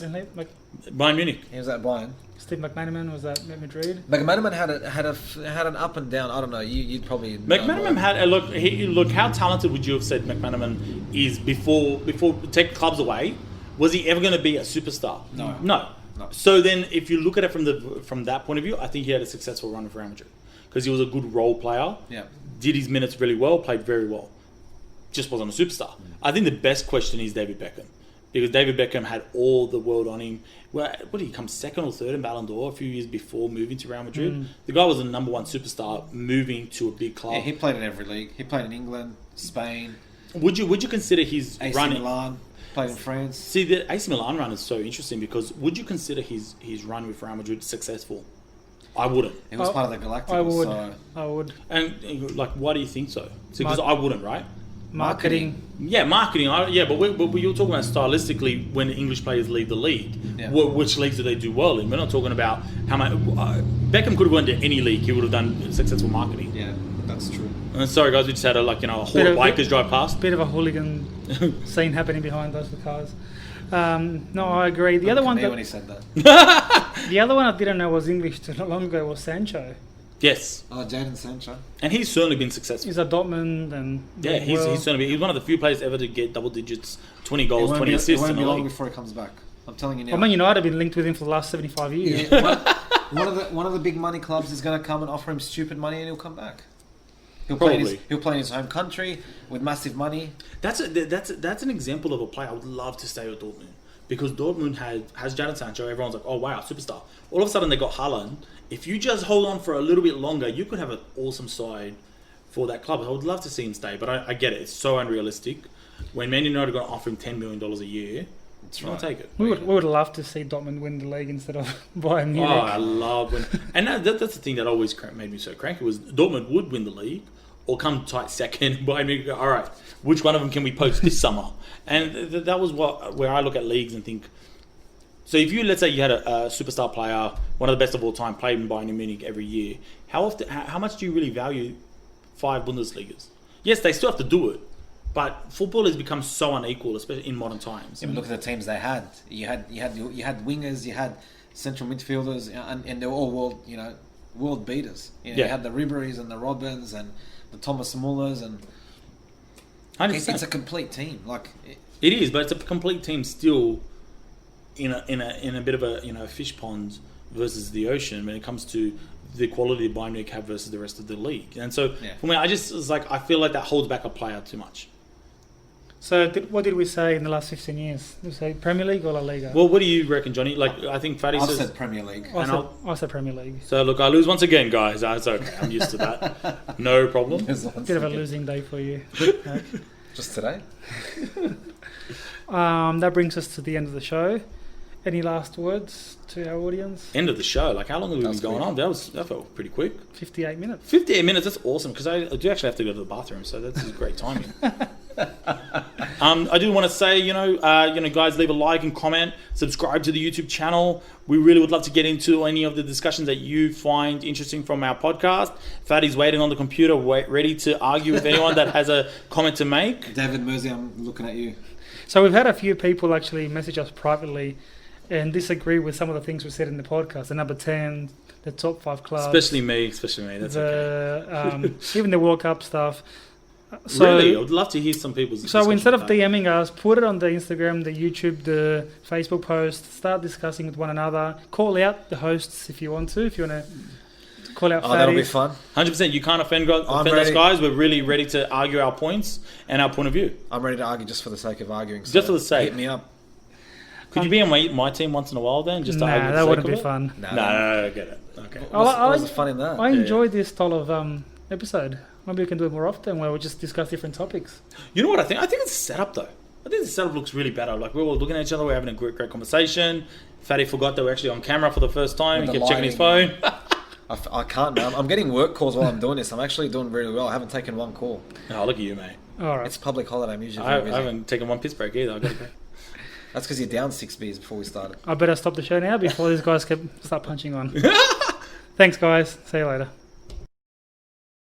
Bayern Munich. He was at Bayern. Steve McManaman was at Madrid. McManaman had an up and down. I don't know. You'd probably know McManaman more. had a look. Look, how talented would you have said McManaman is before take clubs away? Was he ever going to be a superstar? No. So then, if you look at it from that point of view, I think he had a successful run with Real Madrid because he was a good role player. Yeah. Did his minutes really well, played very well. Just wasn't a superstar. I think the best question is David Beckham. Because David Beckham had all the world on him. Well, what did he come second or third in Ballon d'Or a few years before moving to Real Madrid? The guy was the number one superstar moving to a big club. Yeah, he played in every league. He played in England, Spain, Would you consider his AC run? Milan, played in France. See, the AC Milan run is so interesting because would you consider his run with Real Madrid successful? I wouldn't. He was part of the Galacticos. I would. And like, why do you think so? Because I wouldn't, right? Marketing. Yeah, marketing. But you're talking about stylistically when English players leave the league. Yeah. Which leagues do they do well in? We're not talking about how much. Beckham could have gone to any league. He would have done successful marketing. Yeah, that's true. Sorry, guys, we just had a horde of bikers drive past. Bit of a hooligan scene happening behind those cars. No, I agree. The other one when he said that. the other one I didn't know was English too long ago was Sancho. Yes, Jadon Sancho. and he's certainly been successful. He's at Dortmund and Yeah, he's certainly he's one of the few players ever to get double digits, 20 goals, 20 assists It in won't the be long league. before he comes back. I'm telling you now. I mean, United have been linked with him for the last 75 years. Yeah, one of the big money clubs is going to come and offer him stupid money, and he'll come back. He'll play in his home country with massive money. That's an example of a player I would love to stay with Dortmund because Dortmund has Jadon Sancho. Everyone's like, oh wow, superstar. All of a sudden they got Haaland. If you just hold on for a little bit longer, you could have an awesome side for that club. I would love to see him stay, but I get it. It's so unrealistic. When Man United are going to offer him $10 million a year, I'll take it. We would love to see Dortmund win the league instead of Bayern Munich. Oh, I love when... And that's the thing that always made me so cranky was Dortmund would win the league or come tight second. Bayern Munich go, all right, which one of them can we poach this summer? And that was where I look at leagues and think... So if let's say you had a superstar player, one of the best of all time, played in Bayern Munich every year, how much do you really value 5 Bundesligas? Yes, they still have to do it, but football has become so unequal, especially in modern times. Yeah, but look at the teams they had. You had wingers, you had central midfielders, and they were all world beaters. You had the Riberys and the Robins and the Thomas Mullers, and 100%. it's a complete team. It is, but it's a complete team still in a bit of a fish pond versus the ocean when it comes to the quality Bayern Munich have versus the rest of the league. And so for me, I feel like that holds back a player too much. So what did we say in the last 15 years? Did we say Premier League or La Liga? Well, what do you reckon, Johnny? I think Fatty I says... said Premier League. I said Premier League. So look, I lose once again, guys. That's okay. I'm used to that. No problem. Bit of a losing day for you. Just today? That brings us to the end of the show. Any last words to our audience? End of the show. How long have we been going on? That felt pretty quick. 58 minutes. 58 minutes. That's awesome because I do actually have to go to the bathroom, so that's great timing. I do want to say, guys, leave a like and comment, subscribe to the YouTube channel. We really would love to get into any of the discussions that you find interesting from our podcast. Fatty's waiting on the computer, ready to argue with anyone that has a comment to make. David Mersey, I'm looking at you. So we've had a few people actually message us privately and disagree with some of the things we said in the podcast. The number 10, the top 5 clubs. Especially me. That's okay. Even the World Cup stuff. So, really? I would love to hear some people's So instead of DMing us, put it on the Instagram, the YouTube, the Facebook post, start discussing with one another. Call out the hosts if you want to call out Fatty. That'll be fun. 100%. You can't offend us, guys. We're really ready to argue our points and our point of view. I'm ready to argue just for the sake of arguing. So just for the sake. Hit me up. Could you be on my team once in a while then? Just to argue that wouldn't be fun. No, I get it. Okay. What's the fun in that? I enjoyed this style of episode. Maybe we can do it more often where we just discuss different topics. You know what I think? I think it's a setup though. I think the setup looks really better. Like, we're all looking at each other, we're having a great conversation. Fatty forgot that we're actually on camera for the first time. He kept checking his phone. I can't, man. I'm getting work calls while I'm doing this. I'm actually doing really well. I haven't taken one call. Oh, look at you, mate. All right. It's a public holiday. I'm usually I very busy. haven't taken one piss break either. I gotta go. That's because you're down 6 beers before we started. I better stop the show now before these guys start punching on. Thanks, guys. See you later.